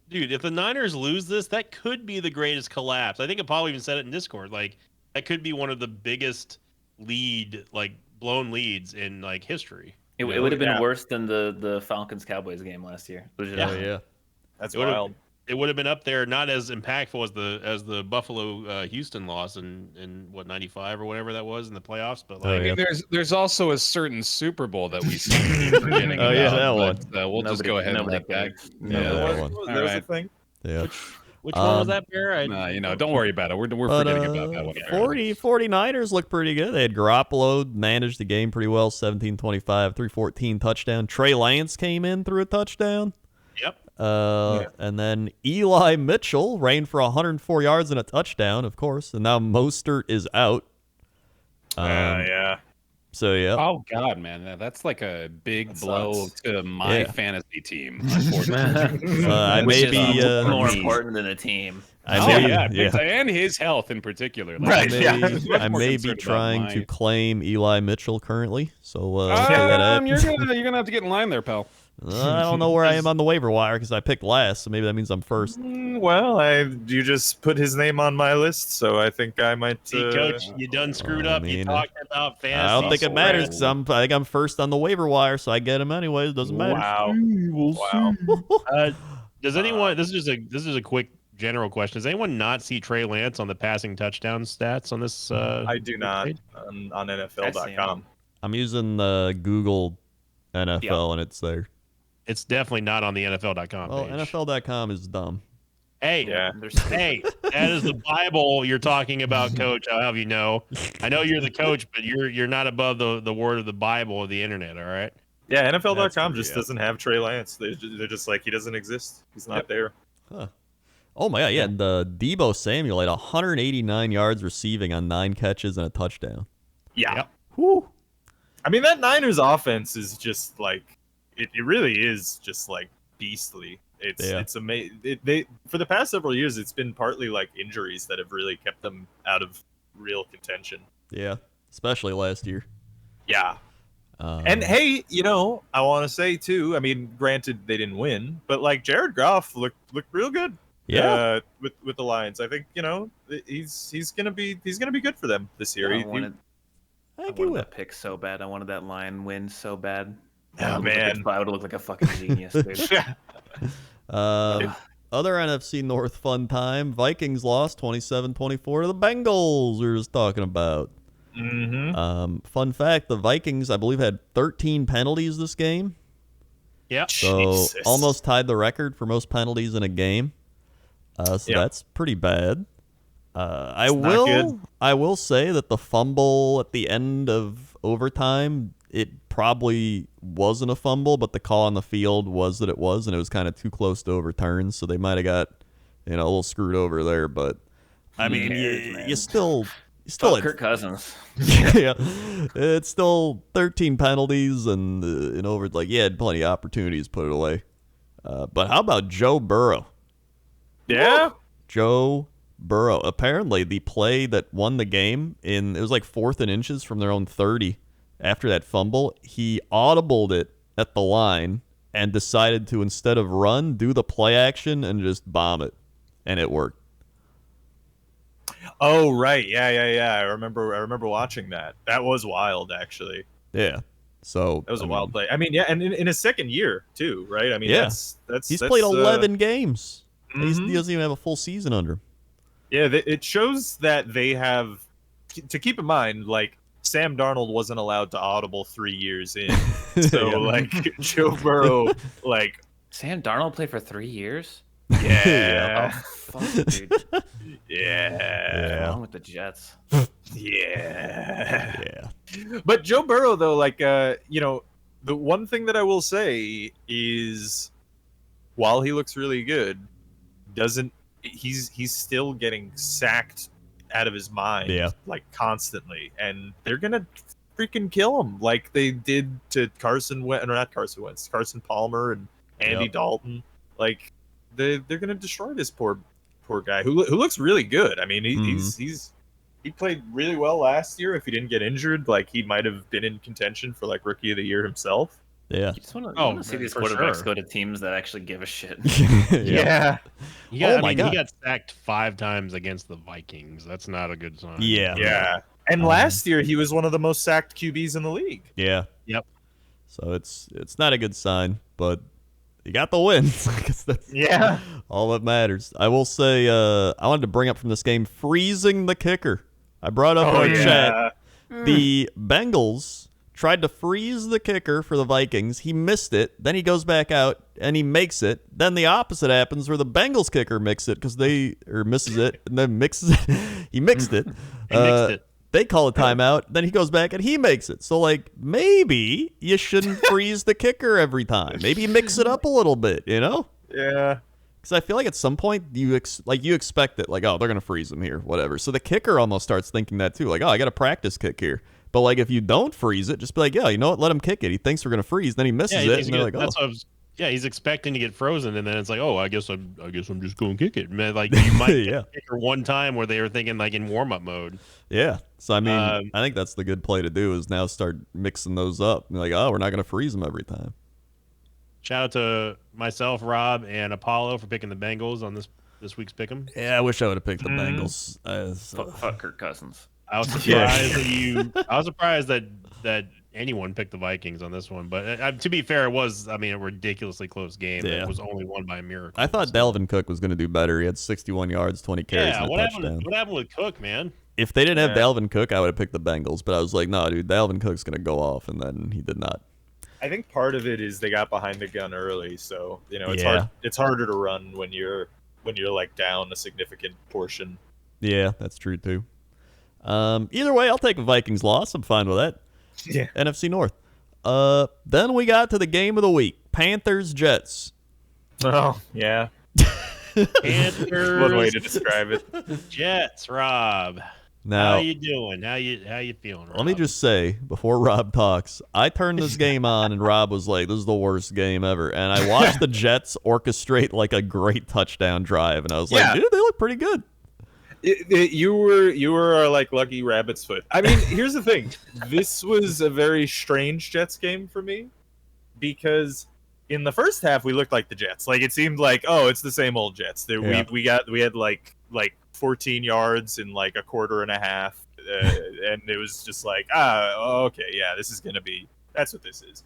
dude, if the Niners lose this, that could be the greatest collapse. I think I probably even said it in Discord. Like, that could be one of the biggest blown leads in like history. It would have been worse than the Falcons Cowboys game last year. Yeah. That's It would've- wild. It would have been up there, not as impactful as the Buffalo Houston loss in what 95 or whatever that was in the playoffs, but like yeah. There's also a certain Super Bowl that we seem to be forgetting Oh, yeah, about, that but, we'll just go ahead and let that. Yeah, that one. That was the thing. Yeah. which one was that, Bear? Don't worry about it. We're forgetting about that one. 49ers look pretty good. They had Garoppolo managed the game pretty well, 17-25, 314 touchdown. Trey Lance came in through a touchdown. Yep. And then Eli Mitchell ran for 104 yards and a touchdown, of course. And now Mostert is out. Yeah. So yeah. Oh God, man, that's like a big That blow sucks. to my Yeah. fantasy team. Unfortunately. I Which may is be. more important than the team. Oh yeah, and his health in particular. Like, Right, yeah. I may be trying to claim Eli Mitchell currently. So stay that at. you're gonna have to get in line there, pal. I don't know where I am on the waiver wire because I picked last, so maybe that means I'm first. Well, you just put his name on my list, so I think I might. See, Coach, you done screwed up. You talking about fantasy. I don't think it matters spread. because I think I'm first on the waiver wire, so I get him anyways. It doesn't matter. Wow. Wow. Does anyone? This is a quick general question. Does anyone not see Trey Lance on the passing touchdown stats on this? I do not on NFL.com. I'm using Google NFL, and it's there. It's definitely not on the NFL.com Well, page. NFL.com is dumb. Hey, hey, that is the Bible you're talking about, Coach. I'll have you know. I know you're the coach, but you're not above the word of the Bible or the internet. All right. Yeah, NFL.com That's just doesn't have Trey Lance. They're just like, he doesn't exist. He's not there. Huh. Oh my God! Yeah, the Deebo Samuel had 189 yards receiving on 9 catches and a touchdown. Yeah. Yep. Whew. I mean, that Niners offense is just like it really is just like beastly. It's amazing. They for the past several years, it's been partly like injuries that have really kept them out of real contention. Yeah, especially last year. Yeah. And hey, I want to say too. I mean, granted they didn't win, but like Jared Goff looked real good. Yeah. With the Lions, I think he's gonna be good for them this year. I wanted Thank you. that pick so bad. I wanted that Lion win so bad. Oh man, I would look like a fucking genius, dude. Other NFC North fun time. Vikings lost 27-24 to the Bengals. We were just talking about. Mm-hmm. Fun fact: the Vikings, I believe, had 13 penalties this game. Yeah. So Jesus. almost tied the record for most penalties in a game. That's pretty bad. I will say that the fumble at the end of overtime, it probably wasn't a fumble, but the call on the field was that it was, and it was kind of too close to overturn, so they might have got a little screwed over there. But I mean, you still Kirk Cousins. yeah, it's still 13 penalties and over he had plenty of opportunities to put it away. But how about Joe Burrow? Yeah. Joe Burrow. Apparently, the play that won the game it was like 4th and inches from their own 30 after that fumble. He audibled it at the line and decided to, instead of run, do the play action and just bomb it. And it worked. Oh right, yeah. I remember watching that. That was wild, actually. Yeah. So that was a wild play. I mean, yeah, and in his second year too, right? I mean, yeah. that's he's played 11 games. Mm-hmm. He doesn't even have a full season under him. Yeah, it shows that they have to keep in mind, like, Sam Darnold wasn't allowed to audible 3 years in. So, like, Joe Burrow, like... Sam Darnold played for 3 years? Yeah. Oh, fuck, dude. Yeah. What's wrong with the Jets? Yeah. But Joe Burrow, though, like, the one thing that I will say is, while he looks really good, he's still getting sacked out of his mind, like, constantly, and they're gonna freaking kill him like they did to Carson Palmer and Andy Dalton. Like, they're gonna destroy this poor guy who looks really good. I mean, he played really well last year. If he didn't get injured, like, he might have been in contention for like Rookie of the Year himself. Yeah. You just want to see these quarterbacks go to teams that actually give a shit. Yeah. He got sacked 5 times against the Vikings. That's not a good sign. Yeah. And last year he was one of the most sacked QBs in the league. Yeah. Yep. So it's not a good sign, but you got the win. That's all that matters. I will say, I wanted to bring up from this game, freezing the kicker. I brought up our chat. The Bengals tried to freeze the kicker for the Vikings. He missed it. Then he goes back out and he makes it. Then the opposite happens where the Bengals kicker misses it and then mixes it. He mixed it. They call a timeout. Then he goes back and he makes it. So, like, maybe you shouldn't freeze the kicker every time. Maybe mix it up a little bit, Yeah. Because I feel like at some point you expect it, like, oh, they're gonna freeze him here, whatever. So the kicker almost starts thinking that too, like, oh, I got a practice kick here. But like if you don't freeze it, just be like, yeah, you know what? Let him kick it. He thinks we're gonna freeze, then he misses it, and they're like, oh. That's what I was, yeah, he's expecting to get frozen, and then it's like, oh, I guess I'm just going to kick it. Man, like you might Yeah. kick her one time where they were thinking like in warm up mode. Yeah. So I mean, I think that's the good play to do is now start mixing those up. And like, oh, we're not gonna freeze them every time. Shout out to myself, Rob, and Apollo for picking the Bengals on this week's pick'em. Yeah, I wish I would have picked the Bengals. Fuck Kirk Cousins. I was surprised I was surprised that anyone picked the Vikings on this one, but to be fair, it was a ridiculously close game. Yeah. It was only won by a miracle. I thought Dalvin Cook was going to do better. He had 61 yards, 20 carries, and a touchdown. What happened with Cook, man? If they didn't have Dalvin Cook, I would have picked the Bengals. But I was like, no, dude, Dalvin Cook's going to go off, and then he did not. I think part of it is they got behind the gun early, so it's harder to run when you're like down a significant portion. Yeah, that's true too. Either way, I'll take a Vikings loss. I'm fine with that. Yeah. NFC North. Then we got to the game of the week. Panthers Jets. Oh, yeah. Panthers. One way to describe it. Jets, Rob. Now, how you doing? How you feeling, Rob? let me just say, before Rob talks, I turned this game on and Rob was like, this is the worst game ever. And I watched the Jets orchestrate like a great touchdown drive. And I was like, dude, they look pretty good. You were like lucky rabbit's foot. I mean, here's the thing. This was a very strange Jets game for me because in the first half we looked like the Jets. Like it seemed like, oh, it's the same old Jets. We had like 14 yards in like a quarter and a half, and it was just like, okay, yeah, that's what this is.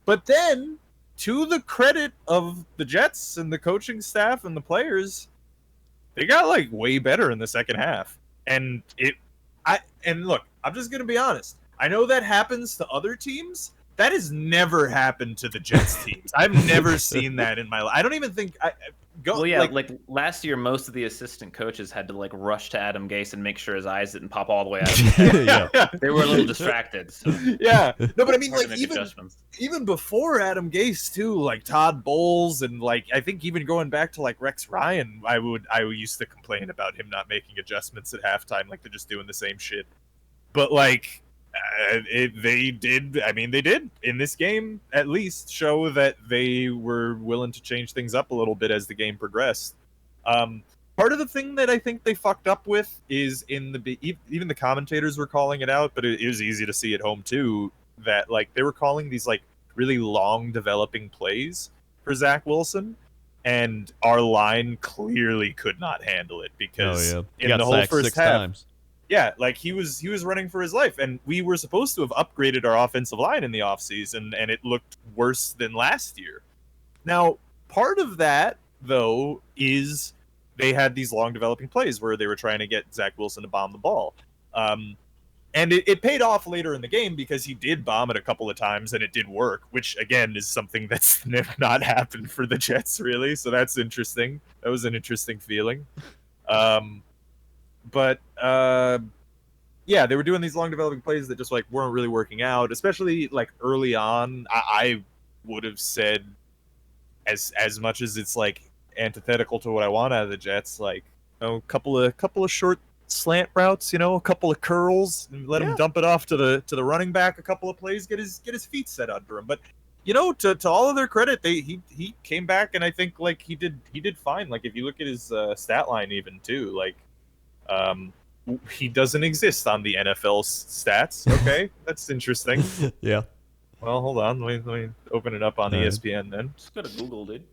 But then, to the credit of the Jets and the coaching staff and the players, they got like way better in the second half. And look, I'm just gonna be honest. I know that happens to other teams. That has never happened to the Jets teams. I've never seen that in my life. I don't even think like last year, most of the assistant coaches had to like rush to Adam Gase and make sure his eyes didn't pop all the way out. They were a little distracted. So. Yeah, no, but I mean, like even before Adam Gase too, like Todd Bowles and like I think even going back to like Rex Ryan, I used to complain about him not making adjustments at halftime, like they're just doing the same shit. But like. They did in this game at least show that they were willing to change things up a little bit as the game progressed. Part of the thing that I think they fucked up with is even the commentators were calling it out, but it was easy to see at home too that like they were calling these like really long developing plays for Zach Wilson, and our line clearly could not handle it because in the whole first half. Yeah, like he was running for his life, and we were supposed to have upgraded our offensive line in the offseason, and it looked worse than last year. Now, part of that, though, is they had these long developing plays where they were trying to get Zach Wilson to bomb the ball. And it paid off later in the game because he did bomb it a couple of times, and it did work, which, again, is something that's never not happened for the Jets, really. So that's interesting. That was an interesting feeling. But yeah, they were doing these long developing plays that just like weren't really working out, especially like early on. I would have said as much as it's like antithetical to what I want out of the Jets, like a couple of short slant routes, a couple of curls, and let him dump it off to the running back a couple of plays, get his feet set under him. But to all of their credit, he came back, and I think like he did fine. Like if you look at his stat line even too, like he doesn't exist on the NFL stats. Okay, that's interesting. Yeah. Well, hold on. Let me open it up on ESPN then. Just go to Google, dude.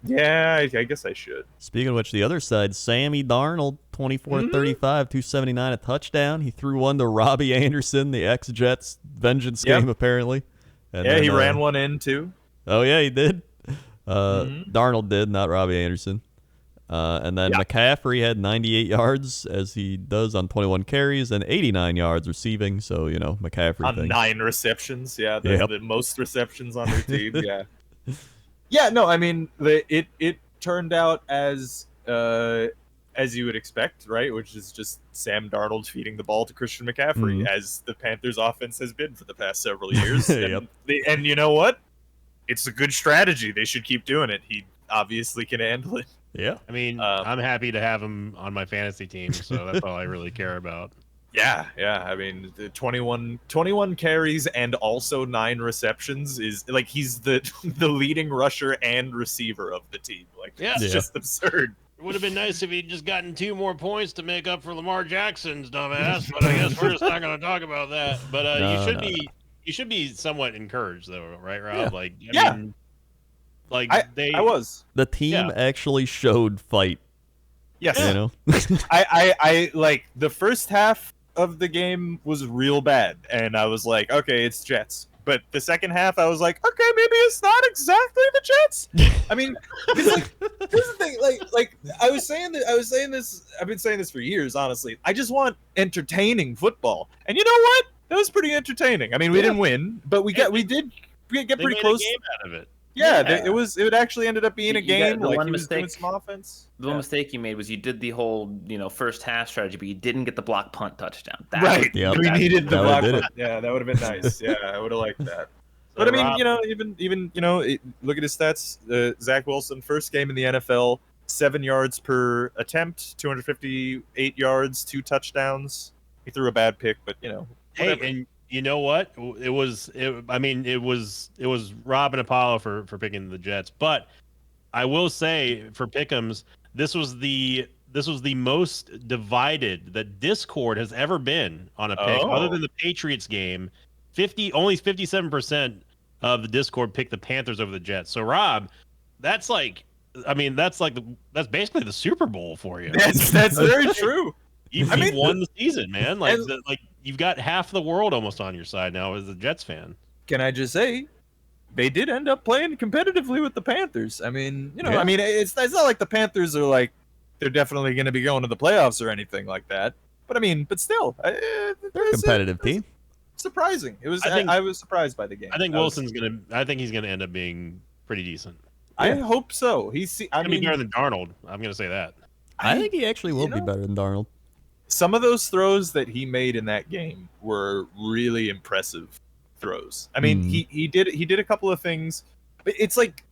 Yeah, I guess I should. Speaking of which, the other side, Sammy Darnold, 24-35, 279, a touchdown. He threw one to Robbie Anderson, the ex-Jets vengeance game, apparently. And then, he ran one in, too. Oh, yeah, he did. Darnold did, not Robbie Anderson. And then McCaffrey had 98 yards, as he does on 21 carries, and 89 yards receiving. So, McCaffrey on 9 receptions. Yeah, the most receptions on their team. Yeah. Yeah, no, I mean, it turned out as you would expect, right? Which is just Sam Darnold feeding the ball to Christian McCaffrey, as the Panthers' offense has been for the past several years. And you know what? It's a good strategy. They should keep doing it. He obviously can handle it. Yeah. I mean, I'm happy to have him on my fantasy team, so that's all I really care about. Yeah. I mean, the 21 carries and also 9 receptions is like he's the the leading rusher and receiver of the team. Like, Yeah. it's just absurd. It would have been nice if he'd just gotten 2 more points to make up for Lamar Jackson's dumbass, but I guess we're just not going to talk about that. But you should be somewhat encouraged though, right, Rob? Yeah. Like, Yeah. I mean, like I was. The team actually showed fight. Yes. You know? I like the first half of the game was real bad, and I was like, okay, it's Jets. But the second half, I was like, okay, maybe it's not exactly the Jets. I mean, 'cause, like, here's the thing, like I was saying this. I've been saying this for years. Honestly, I just want entertaining football, and you know what? That was pretty entertaining. I mean, we didn't win, but we did get they pretty made close. a game out of it. Yeah, Yeah. it actually ended up being a You got game. the Like, one he was doing mistake- some offense. The one mistake you made was you did the whole, first half strategy, but you didn't get the block punt touchdown. That Right. Yep. We needed the That block. would've did punt. Yeah, that would have been nice. Yeah, I would have liked that. So, But I mean, Rob, even look at his stats. Zach Wilson, first game in the NFL, 7 yards per attempt, 258 yards, 2 touchdowns. He threw a bad pick, but hey, whatever. and you know what? It was Rob and Apollo for picking the Jets, but I will say for pickums, this was the most divided that Discord has ever been on a pick, Oh. other than the Patriots game. Only 57% of the Discord picked the Panthers over the Jets. So Rob, that's basically the Super Bowl for you. That's very true. You've I mean, won the season, man. Like, and- you've got half the world almost on your side now as a Jets fan. Can I just say, they did end up playing competitively with the Panthers. I mean, Yeah. I mean, it's not like the Panthers are like they're definitely going to be going to the playoffs or anything like that. But I mean, but still, They're a competitive team. Surprising. It was. I think- I was surprised by the game. I think I was- I think he's gonna end up being pretty decent. I hope so. He's Gonna be better than Darnold. I'm gonna say that. I think he actually will you be know- better than Darnold. some of those throws that he made in that game were really impressive throws. I mean, he did a couple of things, but it's like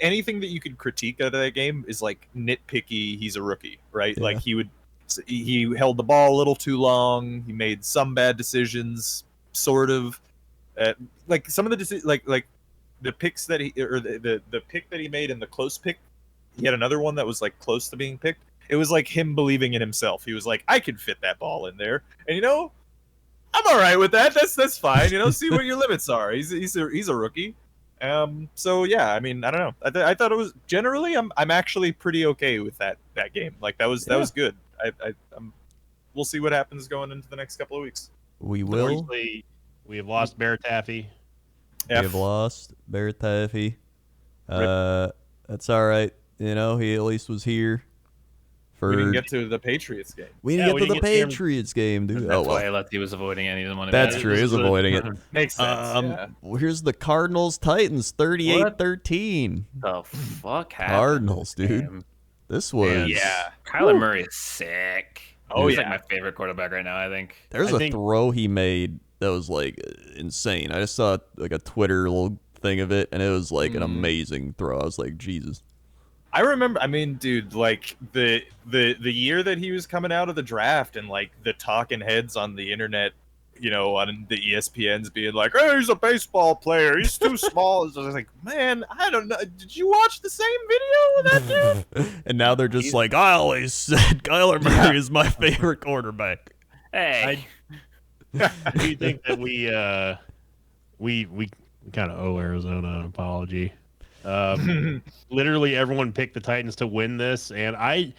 anything that you could critique out of that game is like nitpicky. He's a rookie, right? Yeah. Like he held the ball a little too long. He made some bad decisions, sort of. Like some of the decisions, like the picks that the pick that he made in the close pick. He had another one that was like close to being picked. It was like him believing in himself. He was like, I can fit that ball in there. And I'm all right with that. That's fine. See what your limits are. He's a rookie. So yeah, I mean, I don't know. I thought it was generally I'm actually pretty okay with that game. Like that was good. We'll see what happens going into the next couple of weeks. We will. Unfortunately, we have lost Bear Taffy. We have lost Barrett Taffy. That's all right. He at least was here. We didn't get to the Patriots game. We Yeah, didn't we get to the didn't get to him. Patriots game, dude. That's Oh, why well. Lefty was avoiding it. He didn't want to. That's be true. He was avoiding it. Makes sense. Yeah. Here's the Cardinals Titans 38-13. The fuck happened? Cardinals, dude. Damn. This was Yeah. Kyler Murray is sick. Oh, He's yeah. like my favorite quarterback right now. I think. There's I a think- throw he made that was like insane. I just saw like a Twitter little thing of it, and it was like an amazing throw. I was like, Jesus. I remember. I mean, dude, like the year that he was coming out of the draft, and like the talking heads on the internet, on the ESPN's being like, "Oh, he's a baseball player. He's too small." I was like, man, I don't know. Did you watch the same video of that dude? And now they're just like, I always said Kyler Murray is my favorite quarterback. Hey, Do you think that we kind of owe Arizona an apology? Literally everyone picked the Titans to win this, and I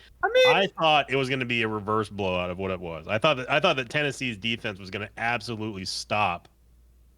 thought it was going to be a reverse blowout of what it was. I thought that Tennessee's defense was going to absolutely stop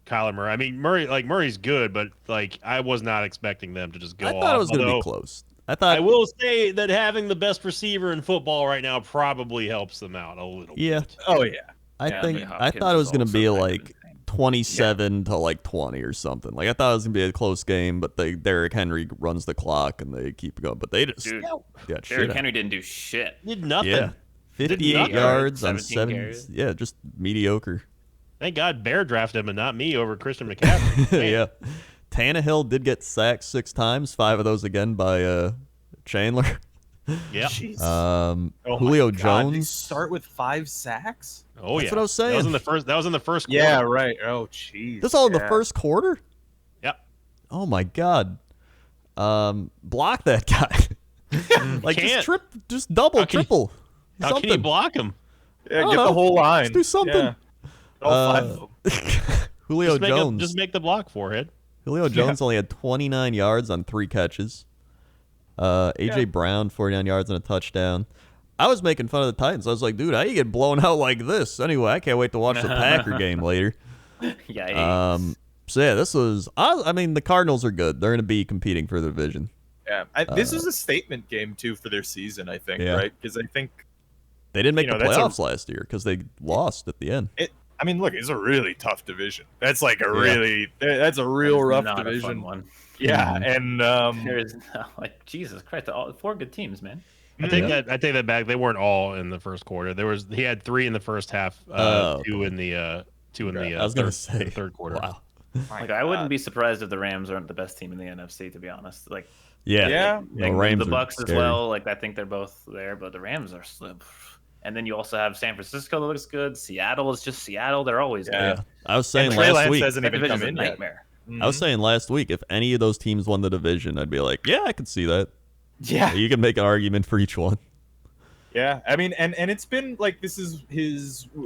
Kyler Murray. I mean, Murray's good, but like I was not expecting them to just go I off. thought it was going to be Although, close. I thought. I will say that having the best receiver in football right now probably helps them out a little Yeah. bit. Oh yeah. I Yeah, think Hopkins I thought it was going to also be kind of like insane. 27 to like 20 or something. Like I thought it was going to be a close game, but Derrick Henry runs the clock and they keep going. But they just Dude, got Derrick shit. Henry didn't do shit. Did nothing. Yeah. 58 nothing. yards on 17 7. carries. Yeah, just mediocre. Thank God Bear drafted him and not me over Christian McCaffrey. Man. Yeah. Tannehill did get sacked 6 times, 5 of those again by Chandler. Yeah. Jeez. Julio my God, they Jones. start with 5 sacks. Oh, That's yeah. what I was saying. That was in the first quarter. Yeah, right. Oh, jeez. This all in the first quarter? Yep. Oh my God. Block that guy. Like just double, triple. How can you something. block him? Yeah, I get don't the know. whole line. Just do something. Yeah. All 5 of them. Julio Jones. Just make the block, forehead. Julio Jones only had 29 yards on 3 catches. A.J. Brown, 49 yards and a touchdown. I was making fun of the Titans. I was like, dude, how you get blown out like this? Anyway, I can't wait to watch the Packer game later. Yikes. So, yeah, this was... I mean, the Cardinals are good. They're going to be competing for the division. Yeah, this was a statement game, too, for their season, I think, Yeah. right? Because I think... They didn't make the that's playoffs last year because they lost at the end. I mean, look, it's a really tough division. That's like that's a real rough Not division. a fun one. Yeah, and There is like Jesus Christ, all 4 good teams, man. I take that back. They weren't all in the first quarter. He had 3 in the first half, 2 in the I was gonna say third quarter. Wow. Like I wouldn't be surprised if the Rams aren't the best team in the NFC, to be honest. Like Yeah. Yeah. The Rams the are Bucks as scary. well. Like I think they're both there, but the Rams are slim. And then you also have San Francisco that looks good. Seattle is just Seattle. They're always Yeah. good. I was saying and Trey last Lance week. hasn't That even division's come a in yet. nightmare. I was saying last week, if any of those teams won the division, I'd be like, yeah, I could see that. Yeah, You can make an argument for each one. yeah. I mean, and it's been like this is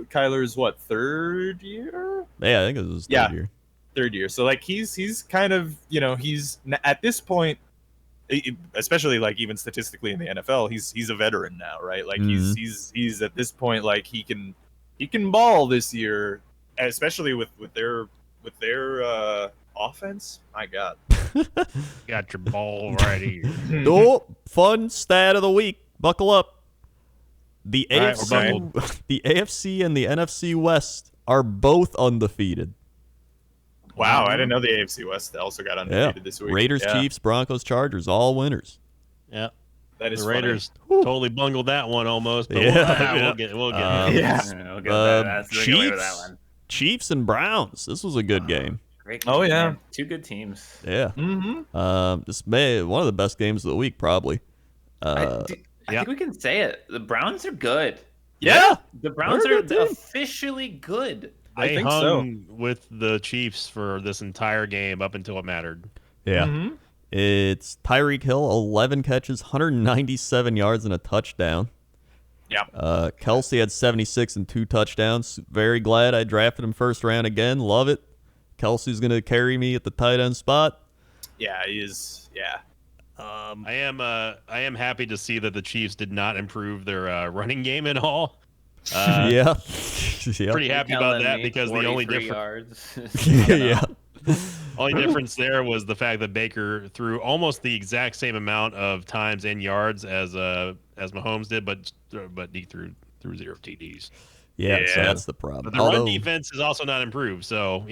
Kyler's what 3rd year? Yeah, I think it was his Yeah. 3rd year. 3rd year. So like he's kind of he's at this point, especially like even statistically in the NFL, he's a veteran now, right? Like he's at this point like he can ball this year, especially with their offense. My God. Got your ball right here. Oh, fun stat of the week. Buckle up. The All right, AFC, the AFC and the NFC West are both undefeated. Wow, I didn't know the AFC West also got undefeated this week. Raiders, Yeah, Chiefs, Broncos, Chargers, all winners. Yeah. that is The funny. Raiders totally bungled that one almost, but Yeah. we'll get Yeah, we'll get that. That's the way with that one. Chiefs and Browns. This was a good game. Great Oh, game, yeah. man. 2 good teams. Yeah. Mm-hmm. This may one of the best games of the week, probably. I think we can say it. The Browns are good. Yeah. The Browns They're a are good team. officially good. I They think hung with the Chiefs for this entire game up until it mattered. Yeah. Mm-hmm. It's Tyreek Hill, 11 catches, 197 yards, and a touchdown. Yeah. Kelsey had 76 and 2 touchdowns. Very glad I drafted him first round again. Love it. Kelsey's going to carry me at the tight end spot. Yeah, he is. Yeah. I am happy to see that the Chiefs did not improve their running game at all. Yeah. Yeah. Pretty happy about Telling that me because the only 43 difference yards. Yeah. only difference there was the fact that Baker threw almost the exact same amount of times and yards as Mahomes did, but he threw 0 TDs. Yeah, so Yeah. that's the problem. But the run defense is also not improved, so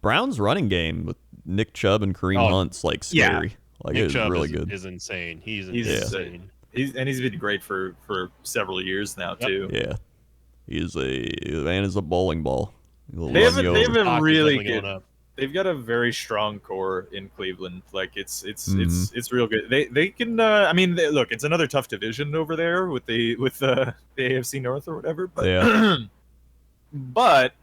Brown's running game with Nick Chubb and Kareem Hunt's like scary. Like Nick it's Chubb really good. is insane. He's insane. insane. He's been great for several years now too. Yeah. He's a bowling ball. He'll They run have you a over. Stock is really definitely going good. up. They've got a very strong core in Cleveland. Like it's Mm-hmm. real good. They can. I mean, look, it's another tough division over there with the AFC North or whatever. But Yeah. but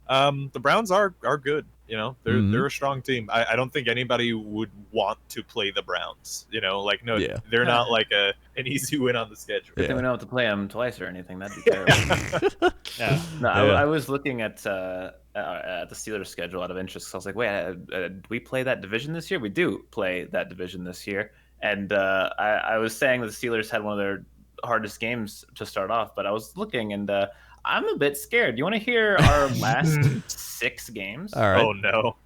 the Browns are good. Mhm. They're a strong team. I don't think anybody would want to play the Browns. No, Yeah. they're not like an easy win on the schedule. Good thing we don't have to play them twice or anything. That'd be terrible. Yeah. No, Yeah. I was looking at the Steelers schedule out of interest. So I was like, wait, do we play that division this year? We do play that division this year. And I was saying that the Steelers had one of their hardest games to start off, but I was looking and I'm a bit scared. You want to hear our last 6 games? All right. Oh no.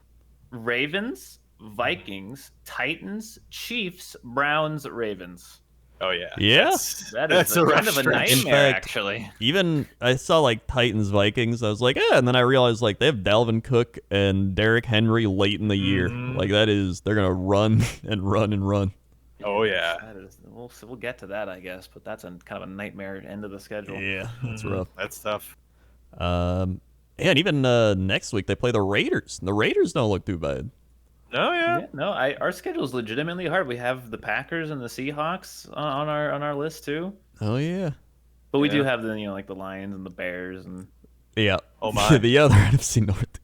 Ravens, Vikings, Titans, Chiefs, Browns, Ravens. Oh yeah. Yeah? That's a rough kind of a stretch. nightmare, In fact, actually. Even I saw like Titans Vikings. I was like, and then I realized like they have Dalvin Cook and Derrick Henry late in the year. Mhm. Like they're gonna run and run and run. Oh yeah. That is, we'll get to that, I guess, but that's kind of a nightmare end of the schedule. Yeah, that's Mhm. rough. That's tough. And even next week they play the Raiders. And the Raiders don't look too bad. Oh yeah. No, our schedule is legitimately hard. We have the Packers and the Seahawks on our list too. Oh yeah. But we do Yeah. have the like the Lions and the Bears and Yeah. Oh my. The other NFC North.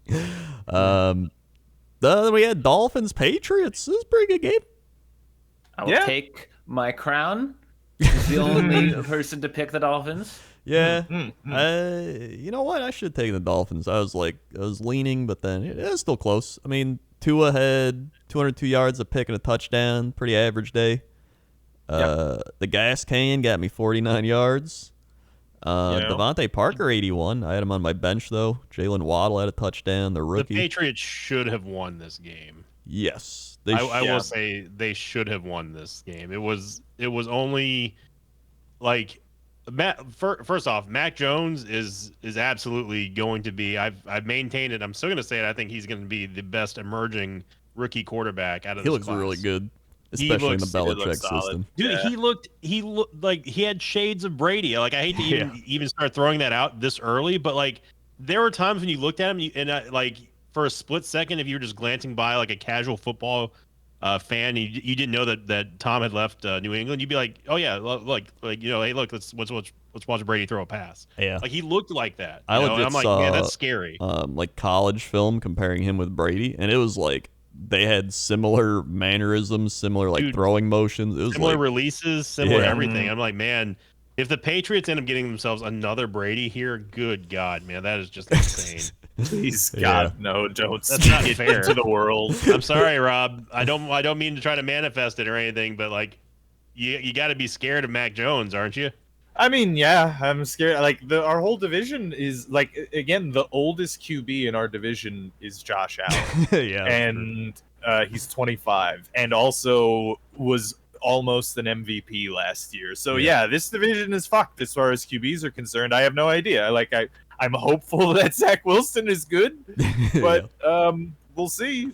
Then we had Dolphins Patriots. This is a pretty good game. I will Yeah. take my crown. He's the only person to pick the Dolphins. Yeah. Mm. You know what? I should have taken the Dolphins. I was leaning, but then it was still close. I mean, Tua had 202 yards, a pick, and a touchdown. Pretty average day. The gas can got me 49 yards. Devontae Parker 81. I had him on my bench though. Jalen Waddle had a touchdown. The rookie. The Patriots should have won this game. Yes, I will say they should have won this game. It was only like first off, Mac Jones is absolutely going to be. I've maintained it. I'm still going to say it. I think he's going to be the best emerging rookie quarterback out of He this looks class. really good, especially in the Belichick system. Dude, Yeah. he looked like he had shades of Brady. Like, I hate to even start throwing that out this early, but like there were times when you looked at him and like for a split second, if you were just glancing by like a casual football fan, you didn't know that Tom had left New England, you'd be like, oh yeah, like hey, look, let's watch Brady throw a pass. Yeah, like he looked like that. I legit and I'm like, saw, man, that's scary. Like college film comparing him with Brady, and it was like they had similar mannerisms, similar like throwing motions. It was similar like, releases, similar Yeah. everything. I'm like, man, if the Patriots end up getting themselves another Brady here, good God, man, that is just insane. Please, Yeah. God, no! Don't That's not speak it fair. into the world. I'm sorry, Rob. I don't mean to try to manifest it or anything, but like, you got to be scared of Mac Jones, aren't you? I mean, yeah, I'm scared. Like our whole division is like again the oldest QB in our division is Josh Allen, yeah, and he's 25, and also was almost an MVP last year. So yeah, this division is fucked as far as QBs are concerned. I have no idea. I'm hopeful that Zach Wilson is good, but we'll see.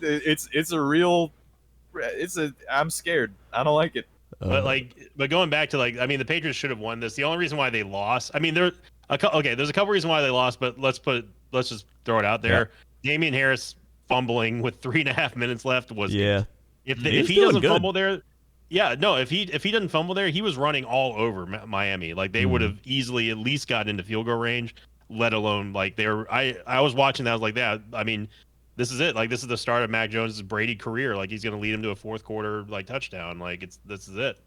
I'm scared. I don't like it. But going back to the Patriots should have won this. The only reason why they lost, there's a couple reasons why they lost, but let's just throw it out there. Damian Harris fumbling with 3.5 minutes left was yeah. If He's he doing doesn't good. fumble there, if he doesn't fumble there, he was running all over Miami. Like they would have easily at least gotten into field goal range, let alone like they were. I was watching that. I was like, that. I mean, this is it. Like this is the start of Mac Jones' Brady career. Like he's going to lead him to a fourth quarter touchdown. Like this is it.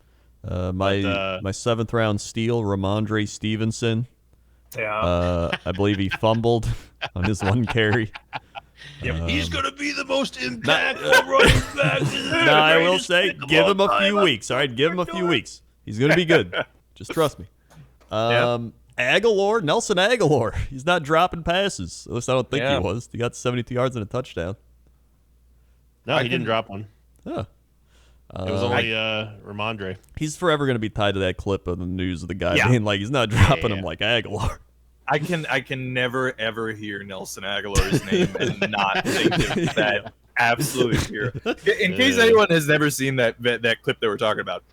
My seventh round steal, Ramondre Stevenson. Yeah. I believe he fumbled on his one carry. He's going to be the most impactful running back. No, I will say, give him a few weeks. All right, give him a few weeks. He's going to be good. Just trust me. Nelson Aguilar. He's not dropping passes. At least I don't think he was. He got 72 yards and a touchdown. No, he didn't drop one. Huh. It was only Ramondre. He's forever going to be tied to that clip of the news of the guy being like, he's not dropping him like Aguilar. I can never ever hear Nelson Aguilar's name and not think of that absolute hero. In case anyone has never seen that clip that we're talking about,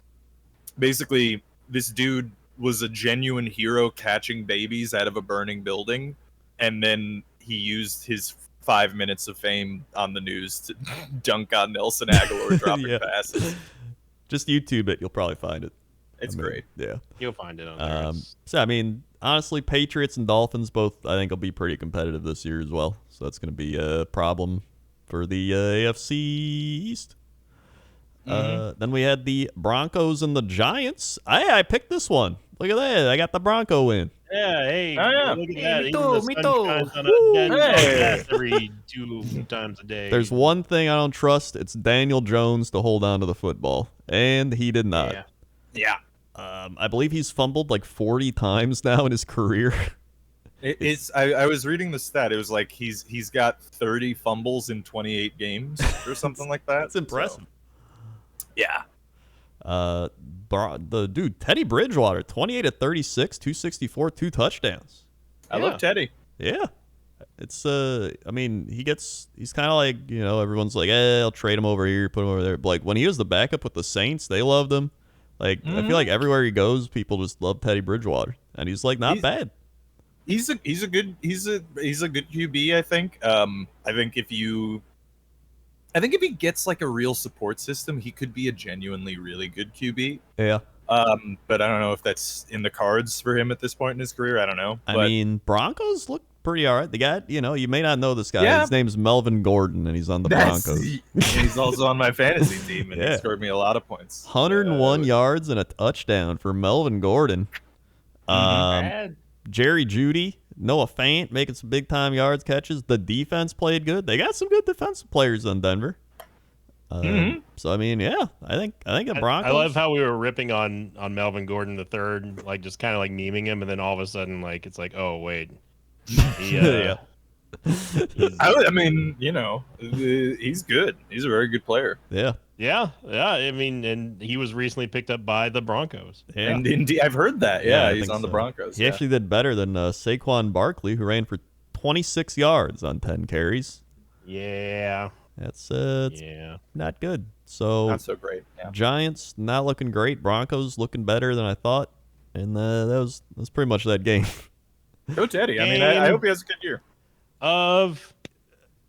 basically this dude was a genuine hero catching babies out of a burning building, and then he used his 5 minutes of fame on the news to dunk on Nelson Aguilar dropping passes. Just YouTube it, you'll probably find it. It's great. Yeah. You'll find it on there. So, honestly, Patriots and Dolphins both, I think, will be pretty competitive this year as well. So that's going to be a problem for the AFC East. Then we had the Broncos and the Giants. I picked this one. Look at that. I got the Bronco win. Yeah, hey, look at that. Me Even too, the me sun too. shines on a dead Hey. podcast every 2 times a day. There's one thing I don't trust. It's Daniel Jones to hold on to the football. And he did not. Yeah. I believe he's fumbled like 40 times now in his career. I was reading the stat. It was like he's got 30 fumbles in 28 games or something like that. That's impressive. So, yeah. The dude, Teddy Bridgewater, 28 of 36, 264, 2 touchdowns. I love Teddy. Yeah. It's he's kind of like, everyone's like, I'll trade him over here, put him over there. But like when he was the backup with the Saints, they loved him. Like I feel like everywhere he goes, people just love Teddy Bridgewater, and he's like not bad. He's a good QB. I think. I think if you I think if he gets like a real support system, he could be a genuinely really good QB. Yeah. But I don't know if that's in the cards for him at this point in his career. I don't know. I mean, Broncos look pretty all right. The guy, you may not know this guy. Yeah. His name's Melvin Gordon, and he's on the Broncos. He's also on my fantasy team, and he scored me a lot of points. 101 yards and a touchdown for Melvin Gordon. Jerry Jeudy, Noah Fant making some big-time yards catches. The defense played good. They got some good defensive players in Denver. So I mean, yeah, I think the Broncos. I love how we were ripping on Melvin Gordon the third, like just kind of like memeing him, and then all of a sudden, like it's like, oh wait, I mean, he's good. He's a very good player. Yeah. I mean, and he was recently picked up by the Broncos. Yeah. And indeed, I've heard that. Yeah, he's on the so. Broncos. He actually did better than Saquon Barkley, who ran for 26 yards on 10 carries. Yeah. That's not good. So not so great. Yeah. Giants not looking great. Broncos looking better than I thought, and that was pretty much that game. Go Teddy. I mean, I hope he has a good year. Of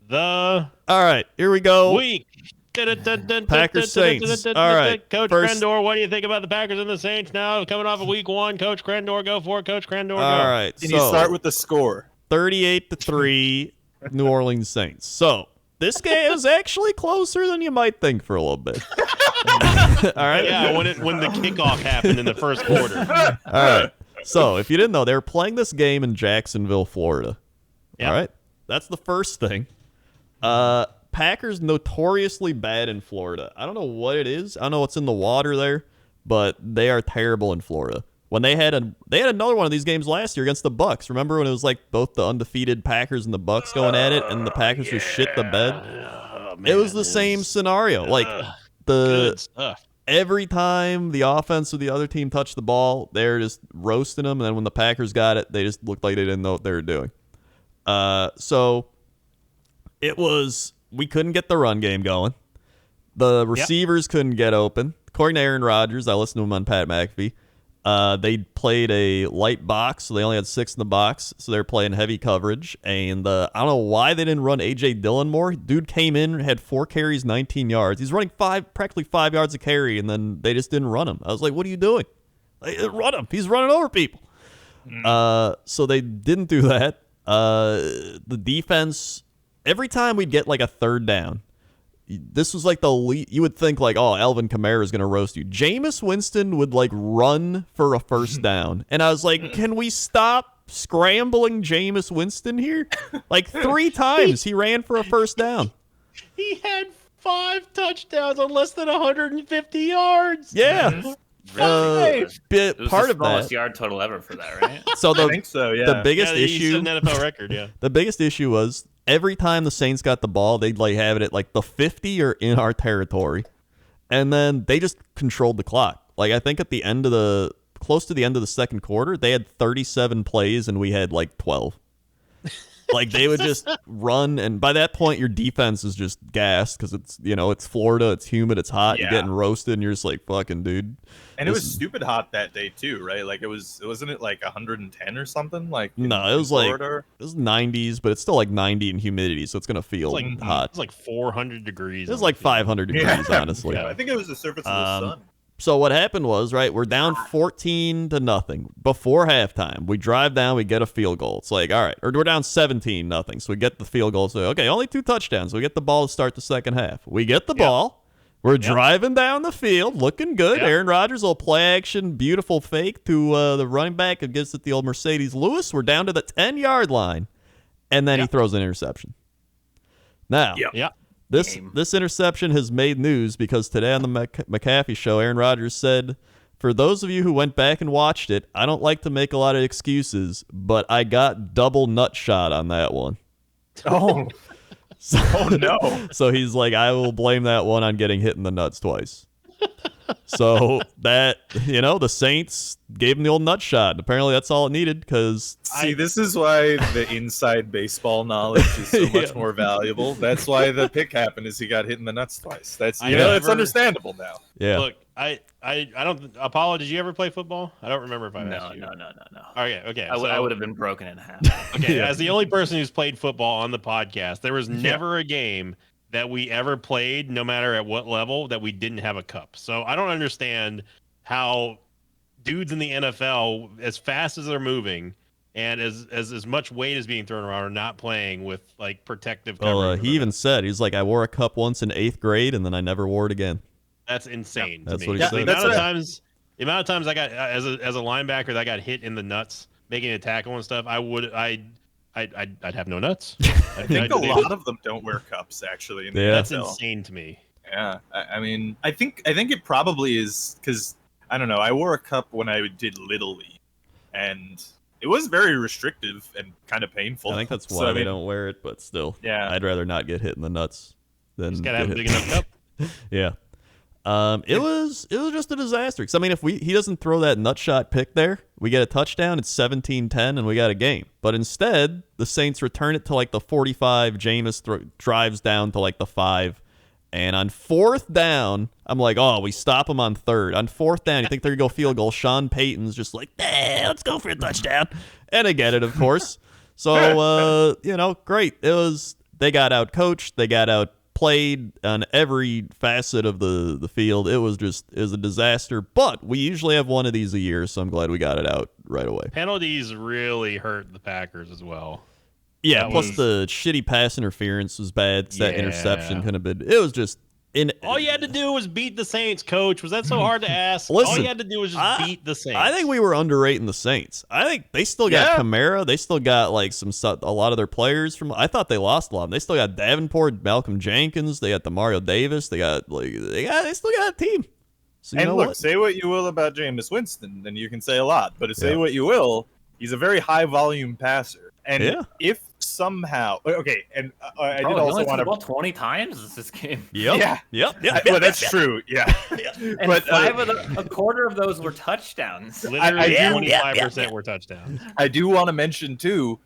the all right, here we go. Week. Packers Saints. All right, Coach Crandor, what do you think about the Packers and the Saints now? Coming off of week 1, Coach Crandor, go for it. Coach Crandor, go. All right, Can you start with the score? 38-3, New Orleans Saints. So this game is actually closer than you might think for a little bit. All right. Yeah, when the kickoff happened in the first quarter. All right. So if you didn't know, they were playing this game in Jacksonville, Florida. Yep. All right. That's the first thing. Packers notoriously bad in Florida. I don't know what it is. I don't know what's in the water there, but they are terrible in Florida. When they had another one of these games last year against the Bucks. Remember when it was like both the undefeated Packers and the Bucks going at it, and the Packers just shit the bed? Oh, man, it was the same scenario. Like good stuff. Every time the offense of the other team touched the ball, they're just roasting them, and then when the Packers got it, they just looked like they didn't know what they were doing. So it was, we couldn't get the run game going. The receivers couldn't get open. According to Aaron Rodgers, I listened to him on Pat McAfee. They played a light box, so they only had 6 in the box, so they're playing heavy coverage. And I don't know why they didn't run A.J. Dillon more. Dude came in, had 4 carries, 19 yards. He's running practically 5 yards a carry, and then they just didn't run him. I was like, what are you doing? Run him. He's running over people. So they didn't do that. The defense, every time we'd get like a third down, this was like you would think like, oh, Alvin Kamara is going to roast you. Jameis Winston would like run for a first down. And I was like, can we stop scrambling Jameis Winston here? Like 3 times he ran for a first down. He had 5 touchdowns on less than 150 yards. Yeah. It was part the of smallest that. yard total ever for that, right? So I think so, yeah. The biggest he issue, set an NFL record, yeah. The biggest issue was every time the Saints got the ball, they'd like have it at like the 50 or in our territory, and then they just controlled the clock. Like I think at the end of close to the end of the second quarter, they had 37 plays and we had like 12. Like they would just run, and by that point your defense is just gassed because it's Florida, it's humid, it's hot, you're getting roasted, and you're just like, fucking dude. And it was stupid hot that day too, right? Like wasn't it like 110 or something? Like no, it was Florida? Like it was 90s, but it's still like 90 in humidity, so it's gonna feel hot. It was like 400 degrees. It was like 500 degrees, honestly. Yeah, I think it was the surface of the sun. So what happened was, right, we're down 14-0 before halftime. We drive down, we get a field goal. It's like, all right, or we're down 17-0, so we get the field goal. So, okay, only 2 touchdowns. We get the ball to start the second half. We get the ball. We're driving down the field, looking good. Aaron Rodgers will play action, beautiful fake to the running back and gives it the old Mercedes Lewis. We're down to the 10-yard line, and then he throws an interception. Now, This interception has made news because today on the McAfee show, Aaron Rodgers said, for those of you who went back and watched it, I don't like to make a lot of excuses, but I got double nut shot on that one. Oh, no. So he's like, I will blame that one on getting hit in the nuts twice. So that, the Saints gave him the old nut shot. Apparently that's all it needed because... See, this is why the inside baseball knowledge is so much more valuable. That's why the pick happened, is he got hit in the nuts twice. That's it's understandable now. Yeah. Look, I don't... Apollo, did you ever play football? I don't remember if I asked you. No. Okay. I would have been broken in half. Okay, as the only person who's played football on the podcast, there was never a game that we ever played, no matter at what level, that we didn't have a cup. So I don't understand how dudes in the NFL, as fast as they're moving and as much weight is being thrown around, are not playing with like protective coverage. Well, he even said, he's like, I wore a cup once in 8th grade and then I never wore it again. That's insane. That's to what me. he said. The amount of times I got as a linebacker that I got hit in the nuts making a tackle and stuff, I'd have no nuts. I think a lot of them don't wear cups actually. In the That's NFL. insane to me. Yeah, I mean, I think it probably is because I don't know. I wore a cup when I did Little League, and it was very restrictive and kind of painful. I think that's why they don't wear it, but still, yeah, I'd rather not get hit in the nuts than just gotta have a big enough cup. Yeah. It was just a disaster. 'Cause, I mean, if he doesn't throw that nut shot pick there, we get a touchdown. It's 17-10, and we got a game. But instead, the Saints return it to like the 45. Jameis drives down to like the 5. And on 4th down, I'm like, oh, we stop them on 3rd. On 4th down, you think they're going to go field goal. Sean Payton's just like, let's go for a touchdown. And I get it, of course. So, great. They got out coached. They got out played on every facet of the field. It was a disaster. But we usually have one of these a year, so I'm glad we got it out right away. Penalties really hurt the Packers as well. Yeah, plus the shitty pass interference was bad. That interception could have been. It was just all you had to do was beat the Saints, Coach. Was that so hard to ask? Listen, all you had to do was just beat the Saints. I think we were underrating the Saints. I think they still got Kamara. They still got like a lot of their players from. I thought they lost a lot. They still got Davenport, Malcolm Jenkins. They got Mario Davis. They still got a team. So and look, say what you will about Jameis Winston, then you can say a lot. But say what you will, he's a very high volume passer. And if somehow, okay, and I did also want to ball 20 times this game. Yep. Well, that's true. Yeah, and but a quarter of those were touchdowns. Literally, 25% were touchdowns. I do want to mention too.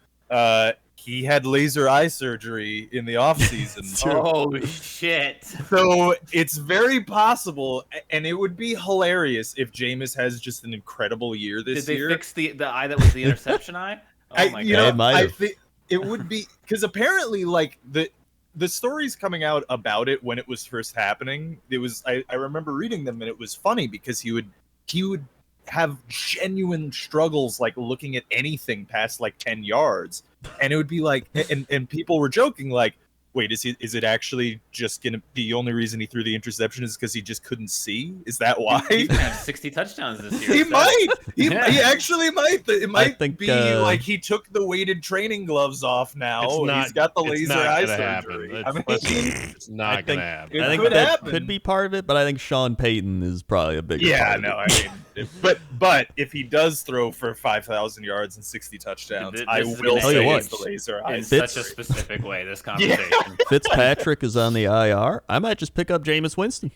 He had laser eye surgery in the offseason. Oh, shit. So it's very possible, and it would be hilarious if Jameis has just an incredible year this year. Did they fix the eye that was the interception eye? Oh, my God. I think it would be, because apparently, like, the stories coming out about it when it was first happening, it was, I remember reading them, and it was funny because he would have genuine struggles, like, looking at anything past, like, 10 yards. And it would be like, and people were joking, like, wait, is it actually just gonna be the only reason he threw the interception is because he just couldn't see? Is that why? He's gonna have 60 touchdowns this year. He might. He actually might. It might be like he took the weighted training gloves off now. He's got the laser eye surgery. It's not gonna happen. I think that could be part of it, but I think Sean Payton is probably a bigger part of it. I mean, but if he does throw for 5,000 yards and 60 touchdowns, I will say it's the laser eye. In such a specific way, this conversation. Fitzpatrick is on the IR. I might just pick up Jameis Winston.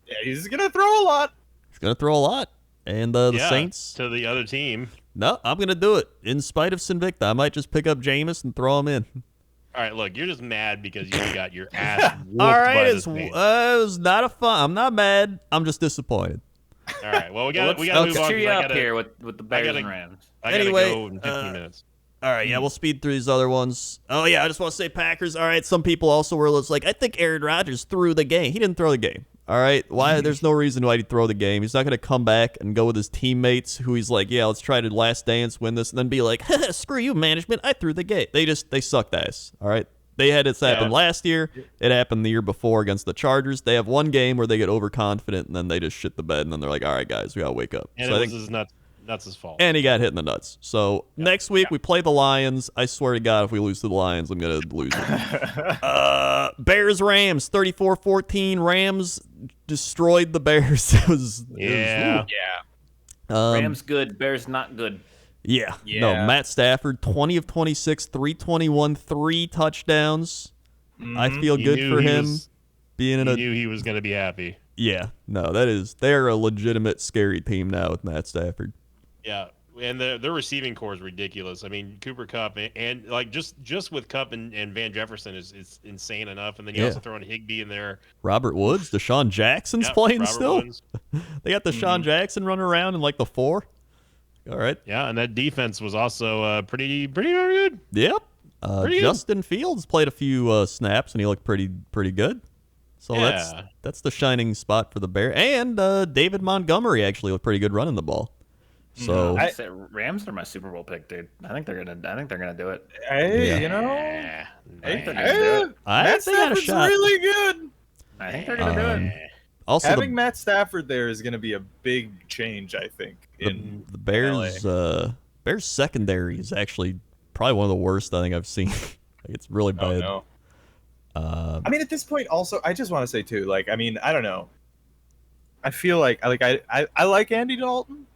Yeah, he's gonna throw a lot. And the Saints to the other team. No, I'm gonna do it in spite of Sinvicta. I might just pick up Jameis and throw him in. All right, look, you're just mad because you got your ass whooped all right, by it was not a fun. I'm not mad. I'm just disappointed. All right, well we got to move on. Let's cheer you up here with the Bears and Rams. I gotta go in 15 minutes. All right, we'll speed through these other ones. Oh, yeah, I just want to say Packers. All right, some people also were like, I think Aaron Rodgers threw the game. He didn't throw the game. All right, why? There's no reason why he'd throw the game. He's not going to come back and go with his teammates who he's like, yeah, let's try to last dance, win this, and then be like, screw you, management. I threw the game. They sucked ass. All right, they had this happen last year. It happened the year before against the Chargers. They have one game where they get overconfident, and then they just shit the bed, and then they're like, all right, guys, we got to wake up. And so it was nuts his fault. And he got hit in the nuts. So next week we play the Lions. I swear to God, if we lose to the Lions, I'm going to lose it. Bears-Rams, 34-14. Rams destroyed the Bears. It was Rams good, Bears not good. Yeah. No, Matt Stafford, 20 of 26, 321, 3 touchdowns. I feel good for him. He knew he was going to be happy. Yeah. No, they're a legitimate scary team now with Matt Stafford. Yeah, and their receiving core is ridiculous. I mean, Cooper Kupp and like just with Kupp and Van Jefferson is insane enough, and then you also throw in Higbee in there. Robert Woods, Deshaun Jackson's playing Robert still. Woods. They got Deshaun Jackson running around in like the 4. All right. Yeah, and that defense was also pretty darn good. Yep. Pretty good. Justin Fields played a few snaps and he looked pretty good. So Yeah. that's the shining spot for the Bears. And David Montgomery actually looked pretty good running the ball. So Rams are my Super Bowl pick, dude. I think they're gonna do it. Hey, Yeah. I think they're Nah. gonna do it. I Matt think they got a Stafford's shot. really good. I think they're gonna do it. Also, Having Matt Stafford there is going to be a big change, I think. In the Bears Bears secondary is actually probably one of the worst I think I've seen. Like, it's really bad. Oh, no. I mean, at this point, also, I just want to say too, like, I mean, I don't know. I feel like I like Andy Dalton,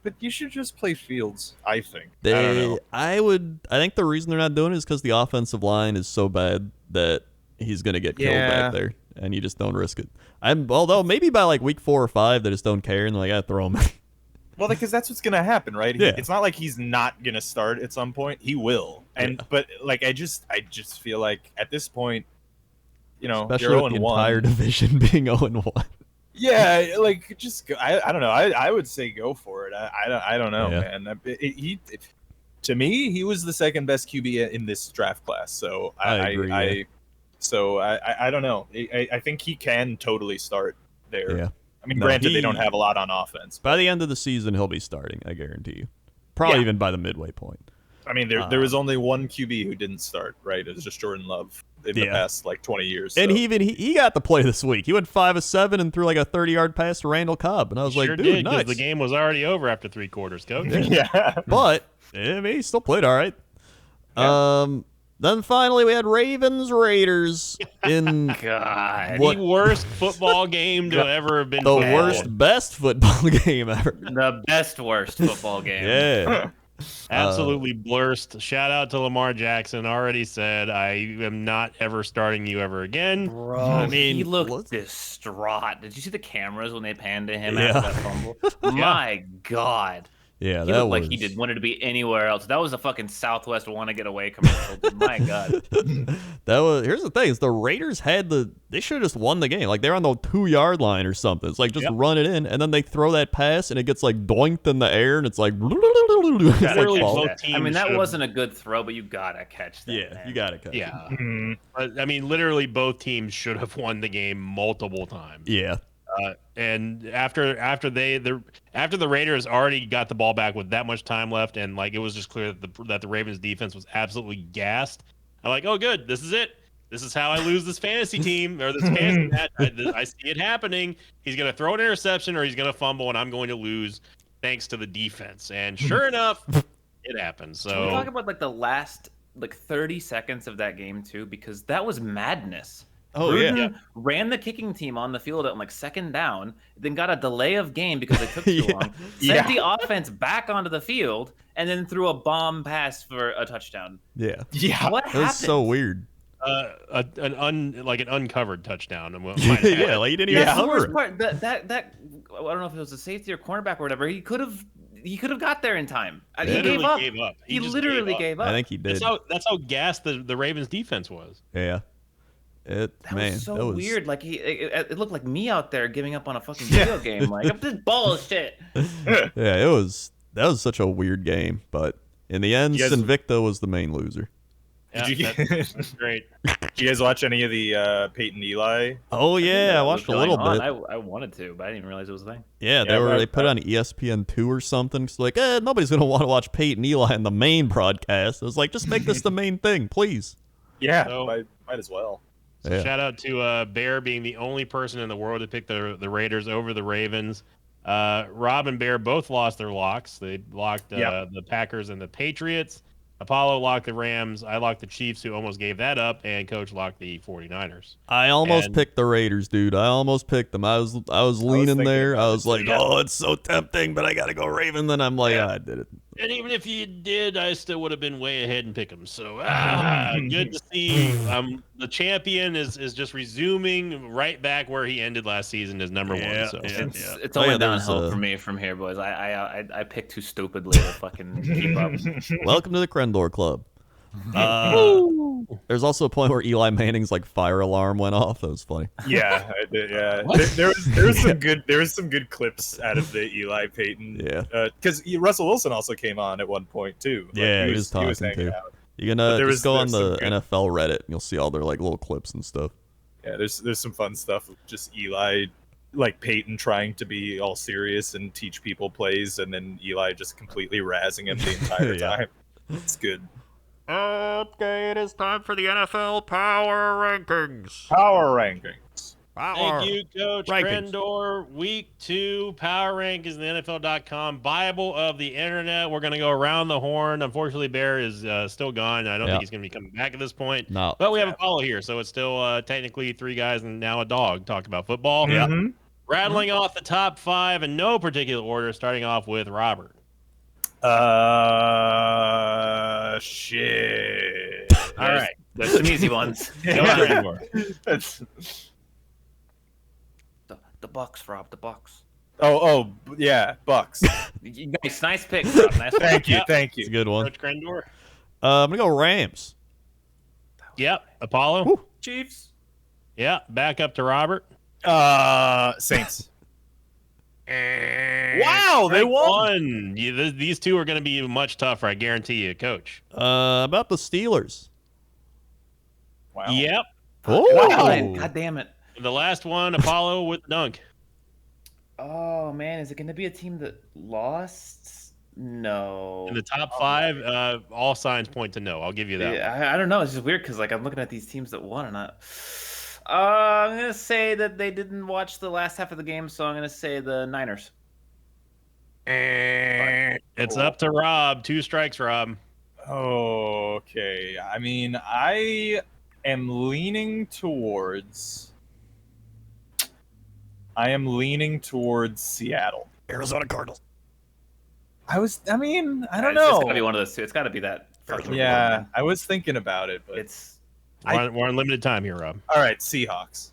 but you should just play Fields. I think. I don't know. I think the reason they're not doing it is because the offensive line is so bad that he's gonna get killed back there, and you just don't risk it. Although maybe by like week 4 or 5 they just don't care and they're like, throw him. Well, because that's what's gonna happen, right? Yeah. It's not like he's not gonna start at some point. He will, but like I just feel like at this point, Especially you're with the 0-1. entire division being 0-1. Yeah, like just go, I don't know. I would say go for it. I don't know, Yeah. man. To me, he was the second best QB in this draft class. So I agree, I don't know. I think he can totally start there. Yeah. I mean, No, granted, they don't have a lot on offense. By the end of the season, he'll be starting. I guarantee you. Probably Yeah. even by the midway point. I mean, there was only one QB who didn't start, right? It was just Jordan Love in the past like 20 years. And so. he got the play this week. He went 5 of 7 and threw like a 30-yard pass to Randall Cobb, and I was like, Sure dude, did, 'cause nice. the game was already over after 3 quarters, coach. Yeah. But I mean, he still played all right. Then finally we had Ravens Raiders in God. What- The worst football game to ever have been the played. worst, best football game ever. The best worst football game. Yeah. Absolutely blurst. Shout out to Lamar Jackson. Already said, I am not ever starting you ever again. Bro, I mean, he looked let's- distraught. Did you see the cameras when they panned to him Yeah. after that fumble? My God. Yeah, He that looked was like he wanted to be anywhere else. That was a fucking Southwest want to get away commercial. Dude. My God. that was. Here's the thing: is the Raiders they should have just won the game. Like they're on the 2-yard line or something. It's like just run it in, and then they throw that pass, and it gets like doinked in the air, and it's like. It's like Literally fall. both teams I mean, that should've- wasn't a good throw, but you gotta catch that. Yeah, man. you got it. Coach. Yeah. Mhm. But, I mean, literally both teams should have won the game multiple times. Yeah. And after the Raiders already got the ball back with that much time left, and like it was just clear that the Ravens defense was absolutely gassed. I'm like, oh, good, this is it. This is how I lose this fantasy team or this fantasy match. I see it happening. He's gonna throw an interception or he's gonna fumble, and I'm going to lose thanks to the defense. And sure enough, it happened. Can we So talk about like the last 30 seconds of that game too? Because that was madness. Oh, Gruden ran the kicking team on the field on like second down, then got a delay of game because they took too long. Sent the offense back onto the field, and then threw a bomb pass for a touchdown. Yeah. Yeah. What It happened? was so weird. an uncovered touchdown. Yeah, like he didn't even That's the cover worst it. part. That I don't know if it was a safety or cornerback or whatever. He could have got there in time. He literally gave up. He He just literally gave gave up. I think he did. That's how gassed the Ravens defense was. Yeah. That was so that was weird. Like it looked like me out there giving up on a fucking video game. Like this bullshit. Yeah, that was such a weird game, but in the end, You guys- Invicta was the main loser. Yeah, Did you- that's great. Did you guys watch any of the Peyton Eli? Oh yeah, I watched a little bit. I wanted to, but I didn't even realize it was a thing. Yeah, they put it on ESPN2 or something. It's like, nobody's gonna want to watch Peyton Eli in the main broadcast. It was like, just make this the main thing, please. Yeah, So- might as well. So Yeah. shout out to Bear being the only person in the world to pick the Raiders over the Ravens. Rob and Bear both lost their locks. They locked the Packers and the Patriots. Apollo locked the Rams. I locked the Chiefs, who almost gave that up, and Coach locked the 49ers. I almost And- picked the Raiders, dude. I almost picked them. I was leaning thinking there. about I it was too, like, yeah. oh, it's so tempting, but I gotta go Raven. Then I'm like, I did it. And even if you did, I still would have been way ahead and pick them. So good to see. The champion is just resuming right back where he ended last season as number one. So It's Oh, only yeah, there's, downhill for me from here, boys. I picked too stupidly to fucking keep up. Welcome to the Krendor Club. There's also a point where Eli Manning's like fire alarm went off. That was funny. Yeah, I did, yeah. There was some good clips out of the Eli Peyton. Yeah. Because Russell Wilson also came on at one point too. Like, Yeah, he was talking hanging too. out. You can just go on there's some the good- NFL Reddit and you'll see all their like little clips and stuff. Yeah, there's some fun stuff of just Eli, like Peyton trying to be all serious and teach people plays, and then Eli just completely razzing him the entire Yeah. time. It's good. Okay, it is time for the NFL Power Rankings. Power rankings. Thank you, Coach Rankings. Crendor. Week 2 Power Rankings, the NFL.com Bible of the Internet. We're going to go around the horn. Unfortunately, Bear is still gone. I don't Yeah. think he's going to be coming back at this point. No. But we have Apollo here, so it's still technically 3 guys and now a dog talk about football. Mhm. Rattling off the top 5 in no particular order, starting off with Robert. Shit. All right. There's some easy ones. Go on, Crendor. That's- The Bucks, Rob. The Bucks. Yeah, Bucks. Nice pick, Rob. Nice pick. Thank you, Yep. thank It's a you. good one. Coach Crendor. I'm gonna go Rams. Yep. Apollo. Chiefs. Yeah. Back up to Robert. Saints. Wow, they won. These two are going to be much tougher, I guarantee you, Coach. About the Steelers. Wow. Yep. Oh, God damn it. The last one, Apollo with dunk. Oh man, is it going to be a team that lost? No. In the top 5, all signs point to no. I'll give you that. one. Yeah, I don't know. It's just weird because like I'm looking at these teams that won, and I'm gonna say that they didn't watch the last half of the game, so I'm gonna say the Niners. It's up to Rob. 2 strikes, Rob. Okay. I mean, I am leaning towards Seattle. Arizona Cardinals. I don't It's gotta be one of those two. It's gotta be that. fucking Yeah, one. I was thinking about it, but It's We're on limited time here, Rob. all right, Seahawks.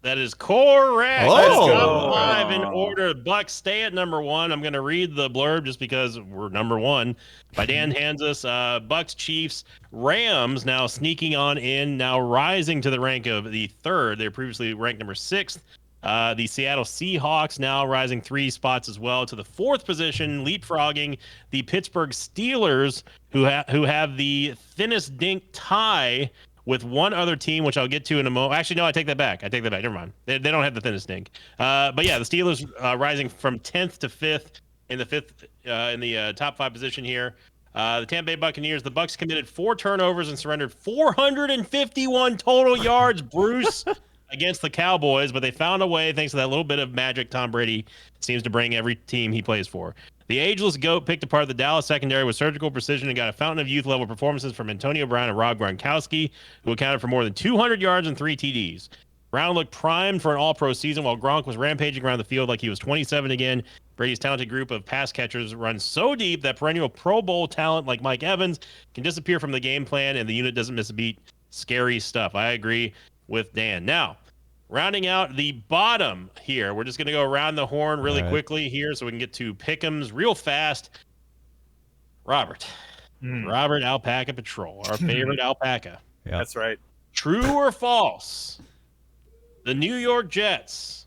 That is correct. Oh. Top 5 in order. Bucks stay at number 1. I'm going to read the blurb just because we're number 1 by Dan Hanzus. Bucks, Chiefs, Rams now sneaking on in, now rising to the rank of the 3rd. They were previously ranked number 6th. The Seattle Seahawks now rising 3 spots as well to the 4th position, leapfrogging the Pittsburgh Steelers, who have the thinnest dink tie with one other team, which I'll get to in a moment. Actually, no, I take that back. Never mind. They don't have the thinnest dink. But yeah, the Steelers rising from 10th to 5th in the top 5 position here. The Tampa Bay Buccaneers, the Bucks committed 4 turnovers and surrendered 451 total yards, Bruce, against the Cowboys, but they found a way thanks to that little bit of magic Tom Brady seems to bring every team he plays for. The ageless GOAT picked apart the Dallas secondary with surgical precision and got a fountain of youth level performances from Antonio Brown and Rob Gronkowski, who accounted for more than 200 yards and 3 TDs. Brown looked primed for an all-pro season while Gronk was rampaging around the field like he was 27 again. Brady's talented group of pass catchers runs so deep that perennial Pro Bowl talent like Mike Evans can disappear from the game plan and the unit doesn't miss a beat. Scary stuff. I agree with Dan. Now, rounding out the bottom here, we're just going to go around the horn really quickly here so we can get to pick'ems real fast. Robert. Robert Alpaca Patrol, our favorite alpaca. Yeah. That's right. True or false? The New York Jets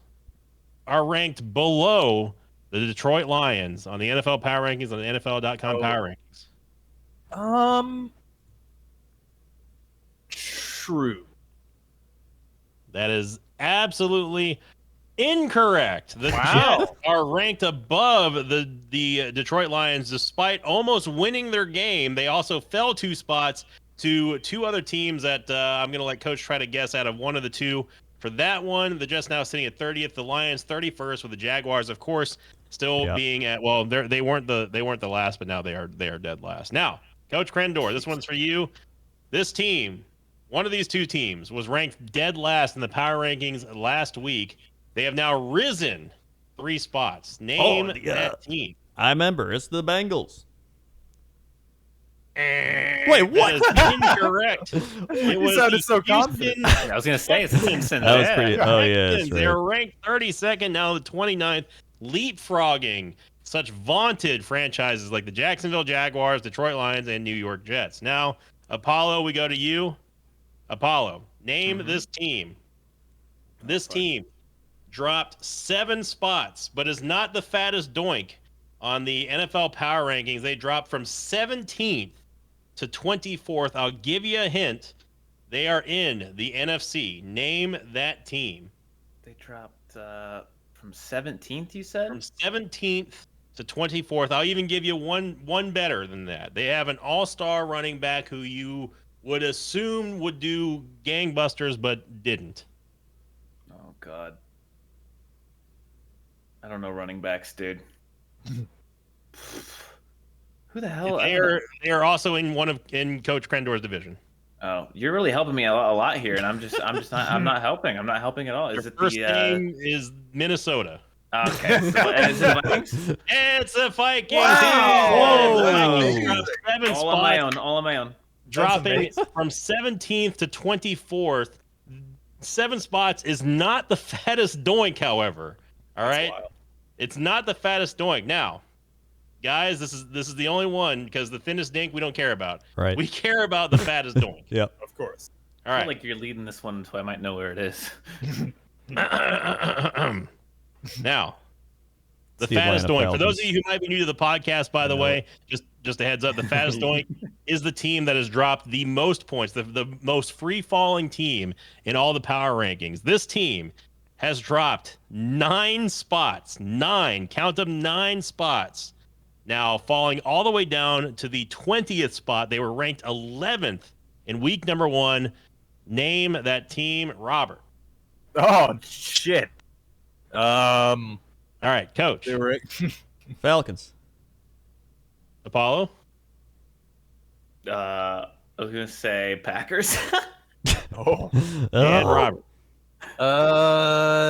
are ranked below the Detroit Lions on the NFL Power Rankings on the NFL.com Power Rankings. True. That is absolutely incorrect. The Wow. Jets are ranked above the Detroit Lions despite almost winning their game. They also fell 2 spots to 2 other teams that I'm going to let Coach try to guess out of one of the 2. For that one, the Jets now sitting at 30th, the Lions 31st, with the Jaguars, of course, still being at they weren't the last, but now they are dead last. Now, Coach Crendor, this one's for you. This team, one of these 2 teams, was ranked dead last in the power rankings last week. They have now risen 3 spots. Name that team. I remember. It's the Bengals. Wait, what? That is incorrect. You sounded so confident. I was gonna say it's the Simpsons. That was pretty. Oh yeah, that's They right. are ranked 32nd, now the 29th, leapfrogging such vaunted franchises like the Jacksonville Jaguars, Detroit Lions, and New York Jets. Now, Apollo, we go to you. Apollo, name this team. This team dropped 7 spots, but is not the fattest doink. on the NFL Power Rankings. They dropped from 17th to 24th. I'll give you a hint. They are in the NFC. Name that team. They dropped from 17th, you said? From 17th to 24th. I'll even give you one better than that. They have an all-star running back who you would assume would do gangbusters, but didn't. Oh, God. I don't know running backs, dude. Who the hell? They are also in Coach Crendor's division. Oh, you're really helping me a lot here, and I'm not helping. I'm not helping at all. Your first team is Minnesota. Okay, so, and is it the Vikings? It's the Vikings. Wow. Seven All on my own. Dropping from 17th to 24th. 7 spots is not the fattest doink, however. All right, it's not the fattest doink. Now, guys, this is the only one because the thinnest dink we don't care about. Right. We care about the fattest doink. Yep. Of course. All I right. feel like you're leading this one, so I might know where it is. Now, the It's the fattest Atlanta doink. For those Falcons. of you who might be new to the podcast, by the way, just a heads up, the fattest doink is the team that has dropped the most points, the most free-falling team in all the power rankings. This team has dropped 9 spots. 9. Count them, 9 spots. Now, falling all the way down to the 20th spot. They were ranked 11th in week number 1. Name that team, Robert. Oh, shit. All right, Coach. They were Falcons. Apollo. I was gonna say Packers. Oh. And Robert.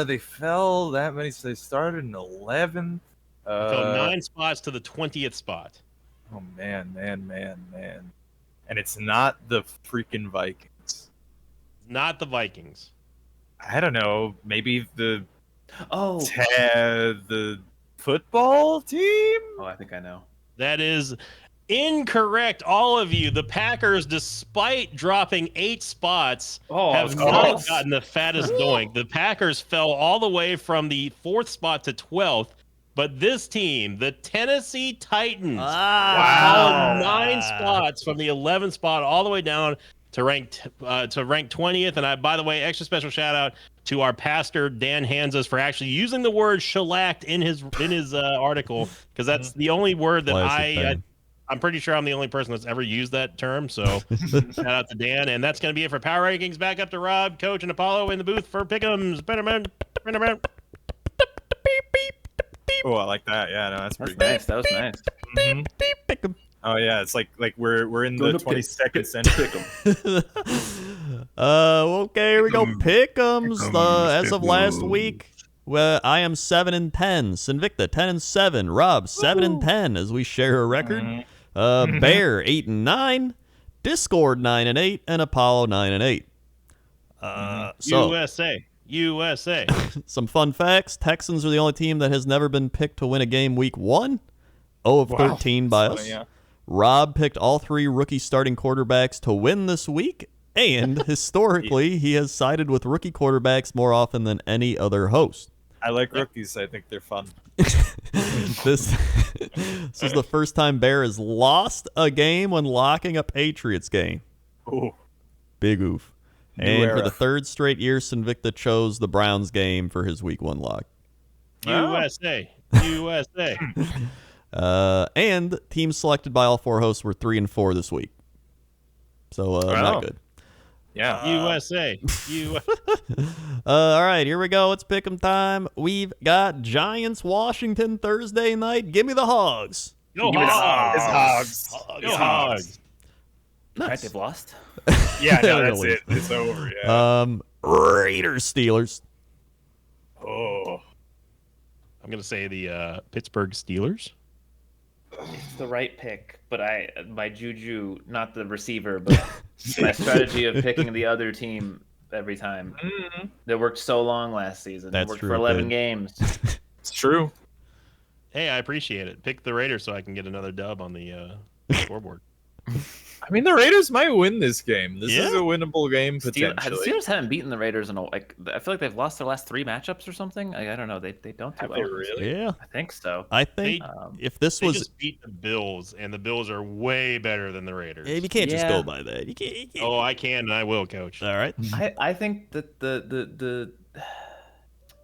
They fell that many. So they started in 11th. So 9 spots to the 20th spot. Oh man. And it's not the freaking Vikings. Not the Vikings. I don't know. Maybe the the football team. Oh, I think I know. That is incorrect, all of you. The Packers, despite dropping 8 spots, have not gotten the fattest doink. The Packers fell all the way from the 4th spot to 12th. But this team, the Tennessee Titans, fell 9 spots from the 11th spot all the way down to rank 20th. And by the way, extra special shout out to our pastor Dan Hanses for actually using the word shellacked in his article, because that's the only word that I'm pretty sure I'm the only person that's ever used that term. So shout out to Dan, and that's going to be it for Power Rankings. Back up to Rob, Coach, and Apollo in the booth for pickums. Oh, I like that. Yeah, no, that's pretty Nice. That was nice. good. Oh yeah, it's like we're in the 22nd century. Okay, here we go. Pick'ems. As of last week, well, I am 7-10. Sinvicta 10-7. Rob 7-10 as we share a record. Bear 8-9. Discord 9-8, and Apollo 9-8. USA. Some fun facts. Texans are the only team that has never been picked to win a game week 1. 0 of 13 by us. Yeah. Rob picked all 3 rookie starting quarterbacks to win this week, and historically, he has sided with rookie quarterbacks more often than any other host. I like rookies. I think they're fun. This is the first time Bear has lost a game when locking a Patriots game. Ooh. Big oof. And for the 3rd straight year, Sinvicta chose the Browns game for his week 1 lock. USA. And teams selected by all 4 hosts were 3-4 this week. So not good. Yeah. USA. All right, here we go. It's pick'em time. We've got Giants Washington Thursday night. Give me the Hogs. Go Hogs. Go Hogs. All right, they've lost. Yeah, no, that's it. It's over. Yeah. Raiders Steelers. Oh. I'm going to say the Pittsburgh Steelers. It's the right pick, but my juju, not the receiver, but my strategy of picking the other team every time. That worked so long last season. That's it worked true, for 11 dude. games. It's true. Hey, I appreciate it. Pick the Raiders so I can get another dub on the scoreboard. I mean, the Raiders might win this game. This is Yeah. a winnable game The potentially. Steelers haven't beaten the Raiders in I feel like they've lost their last 3 matchups or something. I don't know. They don't do Have well. they really? Yeah. I think so. I think if this They was, just beat the Bills, and the Bills are way better than the Raiders. you can't just Yeah. go by that. You can't. Oh, I can and I will, Coach. All right. I think that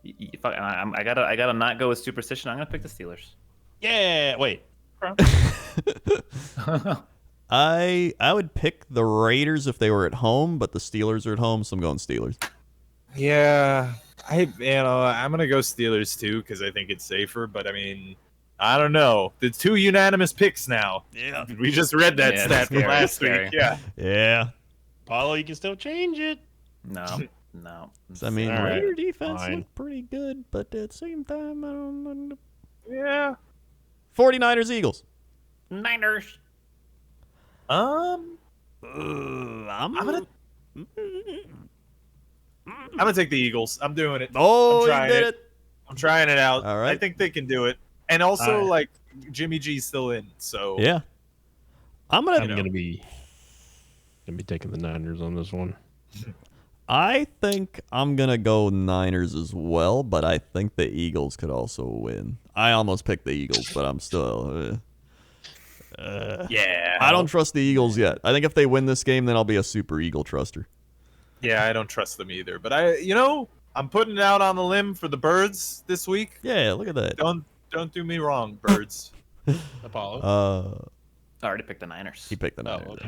I gotta not go with superstition. I'm gonna pick the Steelers. Yeah, wait. I would pick the Raiders if they were at home, but the Steelers are at home, so I'm going Steelers. Yeah, I'm gonna go Steelers too because I think it's safer. But I mean, I don't know. The 2 unanimous picks now. Yeah. We just read that Yeah, stat that's from scary, last scary. week. Yeah. Yeah. Paulo, you can still change it. No. I mean, All right, Raider defense fine. looked pretty good, but at the same time, I don't know. Yeah. 49ers, Eagles. Niners. I'm I'm gonna take the Eagles. I'm doing it. Oh, I'm you trying did it. it. I'm trying it out. All right. I think they can do it. And also, All right. like, Jimmy G's still in, so Yeah. I'm I'm gonna. gonna be taking the Niners on this one. I think I'm gonna go Niners as well, but I think the Eagles could also win. I almost picked the Eagles, but I'm still. yeah. I don't trust the Eagles yet. I think if they win this game, then I'll be a super Eagle truster. Yeah, I don't trust them either. But I'm putting it out on the limb for the Birds this week. Yeah, look at that. Don't do me wrong, Birds. Apollo. I already picked the Niners. He picked the Oh, Niners.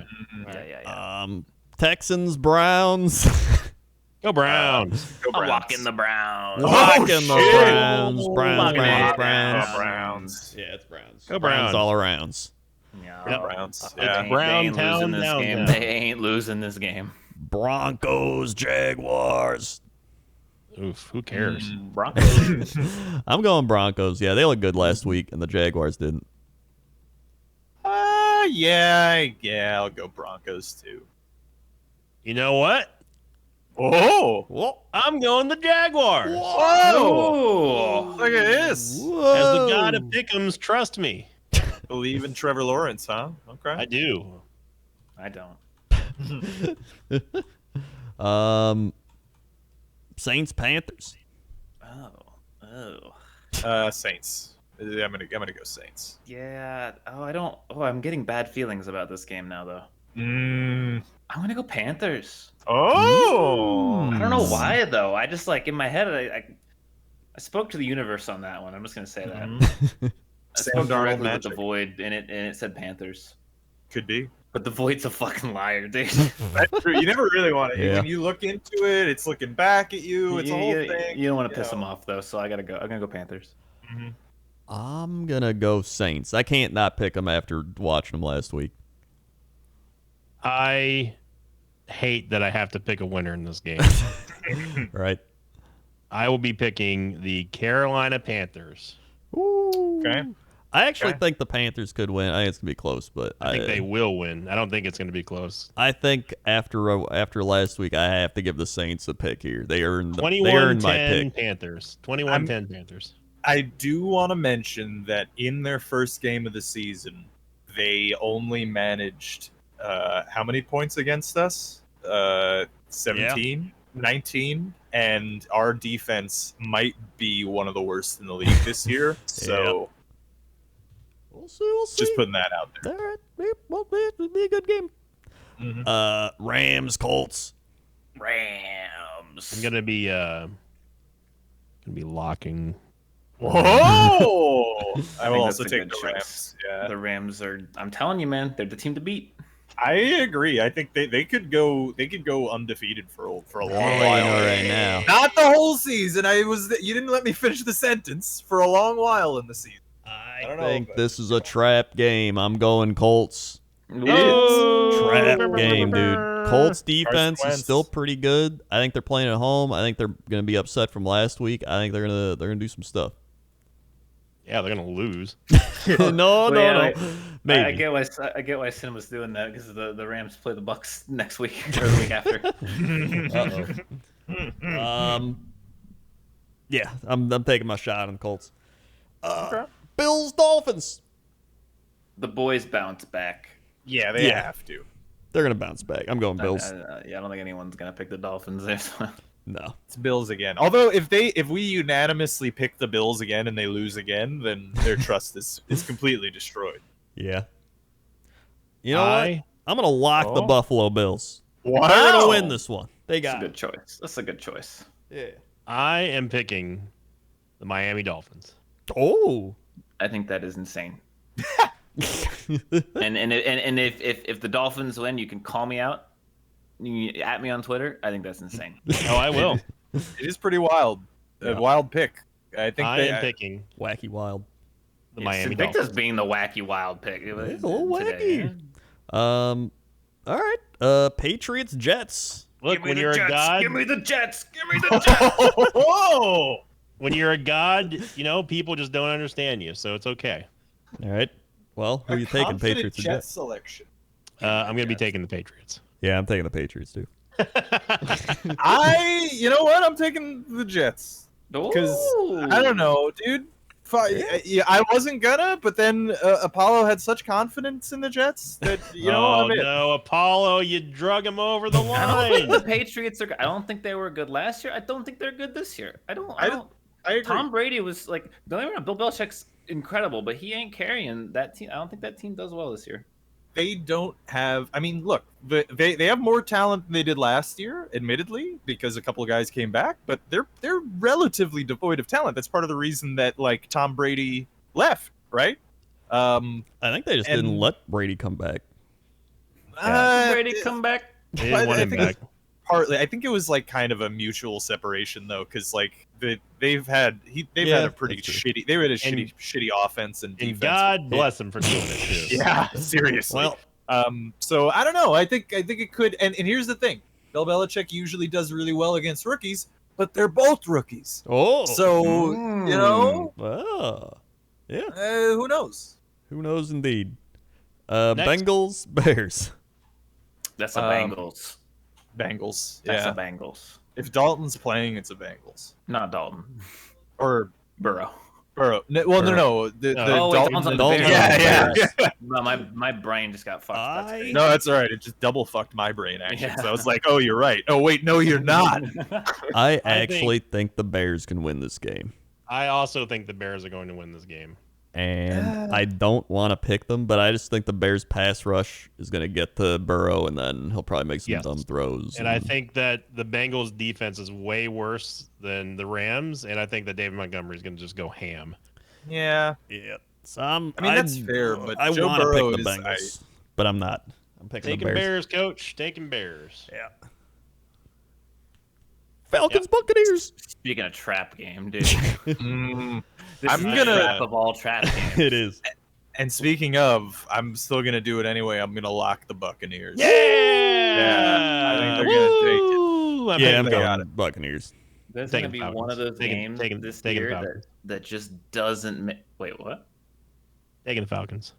okay. Yeah. Texans, Browns. Go Browns. Go I'm Browns. locking the Browns. Locking the shit. Browns. Browns, Locking Browns, it. Browns. Browns. Yeah, it's Browns. Go Browns. all arounds. Yeah. Yep. Browns. They Yeah. ain't- Brown they ain't town, losing this down, game. down. They ain't losing this game. Broncos, Jaguars. Oof, who cares? Broncos. I'm going Broncos. Yeah, they looked good last week, and the Jaguars didn't. Yeah, I'll go Broncos too. You know what? Oh, Whoa. I'm going the Jaguars. Oh. look at this. As the god of pick'ems, trust me. Believe in Trevor Lawrence, huh? Okay. I do. I don't. Saints, Panthers. Saints. I'm gonna go Saints. Yeah. I don't. I'm getting bad feelings about this game now, though. Mm. I'm gonna go Panthers. Oh. I don't know why though. I just in my head, I spoke to the universe on that one. I'm just gonna say that. Mhm. I Sam spoke Darnold directly with magic. the void, and it said Panthers. Could be. But the void's a fucking liar, dude. That's true. You never really want to. Yeah. When you look into it, it's looking back at you. It's a whole thing. You don't want to piss them off though, so I gotta go. I'm gonna go Panthers. Mhm. I'm gonna go Saints. I can't not pick them after watching them last week. I hate that I have to pick a winner in this game. Right? I will be picking the Carolina Panthers. Ooh. Okay. I actually Okay. think the Panthers could win. I think it's gonna be close, but I think they will win. I don't think it's going to be close. I think after last week, I have to give the Saints a pick here. They earned my 21-10 pick. Panthers. 21-10 Panthers. I do want to mention that in their first game of the season, they only managed how many points against us? 17, 19, and our defense might be one of the worst in the league this year. So We'll see. just putting that out there. All right. Well, it'll be a good game. Mhm. Rams, Colts. Rams. I'm going to be locking. Whoa! I will that's also a take good the choice. Rams. Yeah, The Rams are. I'm telling you, man, they're the team to beat. I agree. I think they could go undefeated for a long All while. I know right now. Not the whole season. You didn't let me finish the sentence for a long while in the season. I don't know, think but- this is a trap game. I'm going Colts. Ooh. Trap game, dude. Colts defense Wentz. is still pretty good. I think they're playing at home. I think they're going to be upset from last week. I think they're gonna do some stuff. Yeah, they're going to lose. no, Wait, no. wait. Maybe. I get why Sin was doing that because the Rams play the Bucks next week or the week after. Yeah, I'm taking my shot on the Colts. Bills, Dolphins. The boys bounce back. Yeah, they Yeah. have to. They're gonna bounce back. I'm going Bills. I don't think anyone's gonna pick the Dolphins there. So. No. It's Bills again. Although if we unanimously pick the Bills again and they lose again, then their trust is completely destroyed. Yeah. You know what? I'm gonna lock the Buffalo Bills. Wow. They're gonna win this one. They got That's a good choice. That's a good choice. Yeah. I am picking the Miami Dolphins. Oh. I think that is insane. and if the Dolphins win, you can call me out. You can at me on Twitter. I think that's insane. Oh, I will. It is pretty wild. A wild pick. I think I am picking wacky wild. The Miami Victor's Dolphins. being the wacky wild pick. It's a little wacky. All right. Patriots Jets. Look, when you're a god, give me the Jets. Give me the Jets. Whoa! when you're a god, people just don't understand you, so it's okay. All right. Well, who are you taking, Patriots or Jets? Selection. I'm going to be taking the Patriots. Yeah, I'm taking the Patriots too. You know what? I'm taking the Jets. Because, I don't know, dude. I wasn't gonna, but then Apollo had such confidence in the Jets that, I'm in. No, Apollo, you drug him over the line. I don't think the Patriots are. I don't think they were good last year. I don't think they're good this year. I agree. Tom Brady was like, don't get me wrong, Bill Belichick's incredible, but he ain't carrying that team. I don't think that team does well this year. They don't have. I mean, look, they have more talent than they did last year, admittedly, because a couple of guys came back. But they're relatively devoid of talent. That's part of the reason that Tom Brady left, right? I think they just didn't let Brady come back. Brady come back. They didn't want him back. Partly, I think it was kind of a mutual separation though, because they've had a pretty shitty. They had a shitty offense and defense. And God bless them for doing it too. Yeah, seriously. Well, so I don't know. I think it could. And here's the thing: Bill Belichick usually does really well against rookies, but they're both rookies. Oh, so yeah. Who knows? Who knows, indeed. Bengals, Bears. That's a Bengals. Bengals. That's a Bengals. If Dalton's playing, it's a Bengals. Not Dalton. Or Burrow. No. The Dalton's on the Bears. Yeah. My brain just got fucked. No, that's all right. It just double fucked my brain, actually. Yeah. So I was like, oh, you're right. Oh, wait, no, you're not. I actually think the Bears can win this game. I also think the Bears are going to win this game. And I don't want to pick them, but I just think the Bears' pass rush is going to get to Burrow, and then he'll probably make some dumb throws. And I think that the Bengals' defense is way worse than the Rams, and I think that David Montgomery is going to just go ham. Yeah. So I mean, that's fair, but I want to pick the Bengals, but I'm not. I'm picking the Bears. Coach. Taking Bears. Yeah. Falcons, Buccaneers. Speaking of trap game, dude. I'm gonna trap of all trap games. It is. And speaking of, I'm still gonna do it anyway. I'm gonna lock the Buccaneers. Yeah. I think they're gonna take it. I'm going Buccaneers. There's gonna be one of those games this year that just doesn't. Wait, what? Taking the Falcons.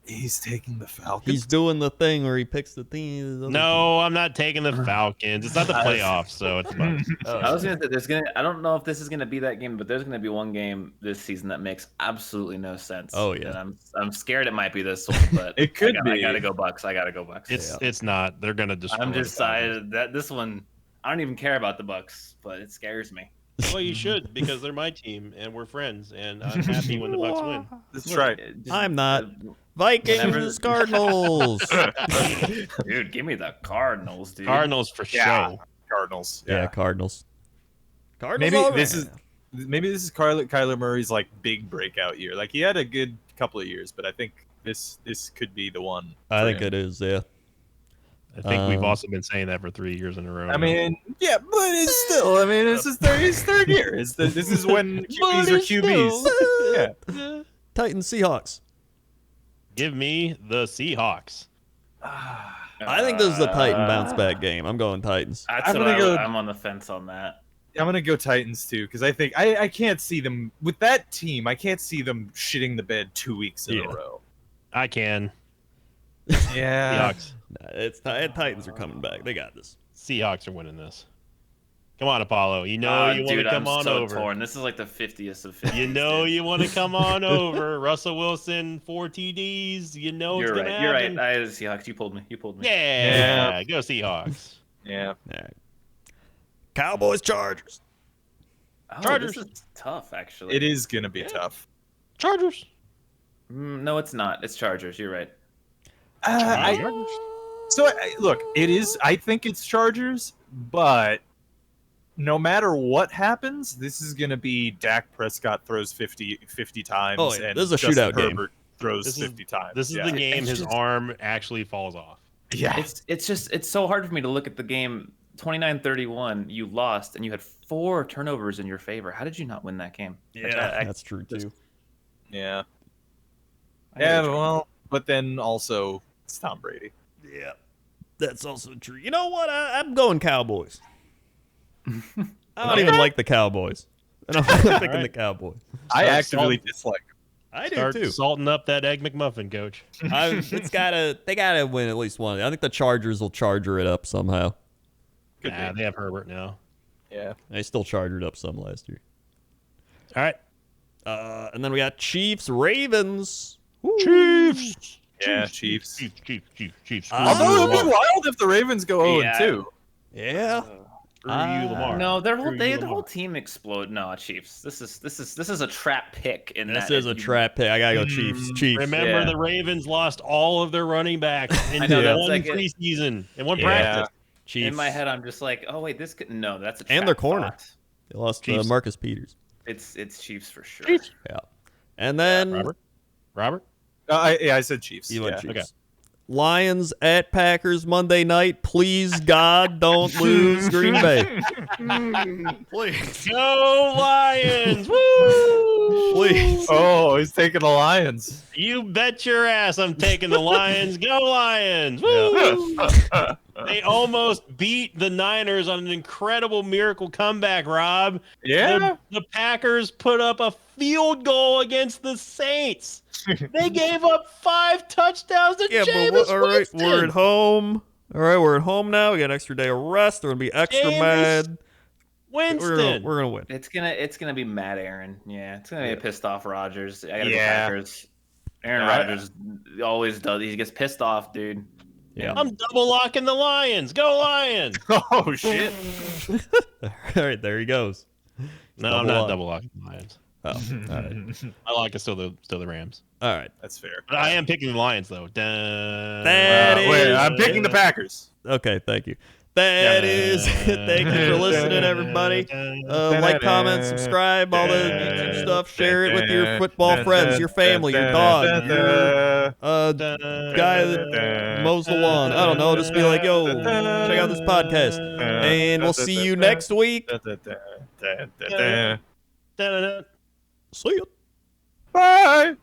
He's taking the Falcons. He's doing the thing where he picks the team. No, I'm not taking the Falcons. It's not the playoffs, so it's fine. I was gonna say I don't know if this is gonna be that game, but there's gonna be one game this season that makes absolutely no sense. Oh yeah. And I'm scared it might be this one, but it could be. I gotta go Bucks. It's not. They're gonna destroy. I'm just that this one. I don't even care about the Bucks, but it scares me. Well, you should, because they're my team and we're friends, and I'm happy when the Bucks win. That's right. I'm not. Vikings, Cardinals. Dude, give me the Cardinals, dude. Cardinals for show. Cardinals. Yeah, Cardinals. Maybe this is Kyler Murray's big breakout year. He had a good couple of years, but I think this could be the one. I think it is. Yeah. I think we've also been saying that for 3 years in a row. I mean, yeah, but it's still. I mean, this is his third year. This is when QBs are QBs. Yeah. Titans, Seahawks. Give me the Seahawks. I think this is a Titan bounce back game. I'm going Titans. I'm on the fence on that. I'm gonna go Titans too, because I think I can't see them with that team. I can't see them shitting the bed 2 weeks in a row. I can. Yeah. Seahawks. Titans are coming back. They got this. Seahawks are winning this. Come on, Apollo. You know you want dude, to come I'm on so over. torn. This is like the 50th of 50. You know you want to come on over. Russell Wilson, 4 TDs. You know You're it's right. gonna You're happen. right. I had the Seahawks. You pulled me. Yeah, go Seahawks. Yeah. All right. Cowboys, Chargers. Oh, Chargers. This is tough, actually. It is gonna be tough. Chargers. No, it's not. It's Chargers. You're right. Look, it is. I think it's Chargers, but no matter what happens, this is gonna be Dak Prescott throws 50 times. Oh, yeah. And This is a Justin shootout game. Herbert throws 50 times. This is yeah. the game It's his just- arm actually falls off. Yeah. It's so hard for me to look at the game. 29-31, you lost, and you had 4 turnovers in your favor. How did you not win that game? Like, That's true too. Yeah. I Yeah. gotta try. Well, but then also it's Tom Brady. Yeah, that's also true. You know what? I'm going Cowboys. I don't even like the Cowboys, and I'm picking right. the Cowboys. I Start actively salt- dislike him. I do Start too. salting up that Egg McMuffin, Coach. They gotta win at least one. I think the Chargers will charger it up somehow. Could Nah, be. they have Herbert now. Yeah. They still chargered up some last year. All right. And then we got Chiefs, Ravens. Chiefs. Yeah, Chiefs. Chiefs. Although it would be wild if the Ravens go 0-2. Yeah. Screw you, Lamar. No, their Screw you, whole Lamar. team explode. No, Chiefs. This is a trap pick. This is a trap pick. I gotta go Chiefs. Chiefs. Remember, Yeah. the Ravens lost all of their running backs in I know, that's one like it. preseason, in one Yeah. practice. Chiefs. In my head, I'm just like, oh wait, this could no. That's a trap And their corner. thought. They lost Chiefs. Marcus Peters. It's Chiefs for sure. Chiefs. Yeah. And then Robert? I said Chiefs. you went Yeah. Chiefs. Okay. Lions at Packers Monday night. Please, God, don't lose Green Bay. Please. Go Lions! Woo! Please. Oh, he's taking the Lions. You bet your ass I'm taking the Lions. Go Lions! Woo! They almost beat the Niners on an incredible miracle comeback, Rob. Yeah. The Packers put up a field goal against the Saints. They gave up 5 touchdowns to Yeah, Jameis but all right, Winston. we're at home. All right, we're at home now. We got an extra day of rest. We're gonna be extra Jameis mad. Winston. We're gonna win. It's gonna be Matt Aaron. Yeah, it's gonna be a pissed off Rodgers. I gotta go Yeah. Packers. Aaron Yeah. Rodgers always does. He gets pissed off, dude. Yeah. I'm double locking the Lions. Go Lions! Oh shit. All right, there he goes. No, I'm Double not lock. double locking the Lions. Oh, all right. I like it still the Rams. All right. That's fair. But I am picking the Lions though. Dun, That Wait, is- I'm picking the Packers. Okay, thank you. That is thank you for listening, everybody. Like, comment, subscribe, all the YouTube stuff. Share it with your football friends, your family, your dog, your guy that mows the lawn. I don't know. Just be like, yo, check out this podcast, and we'll see you next week. Dun-dun-dun. See ya. Bye.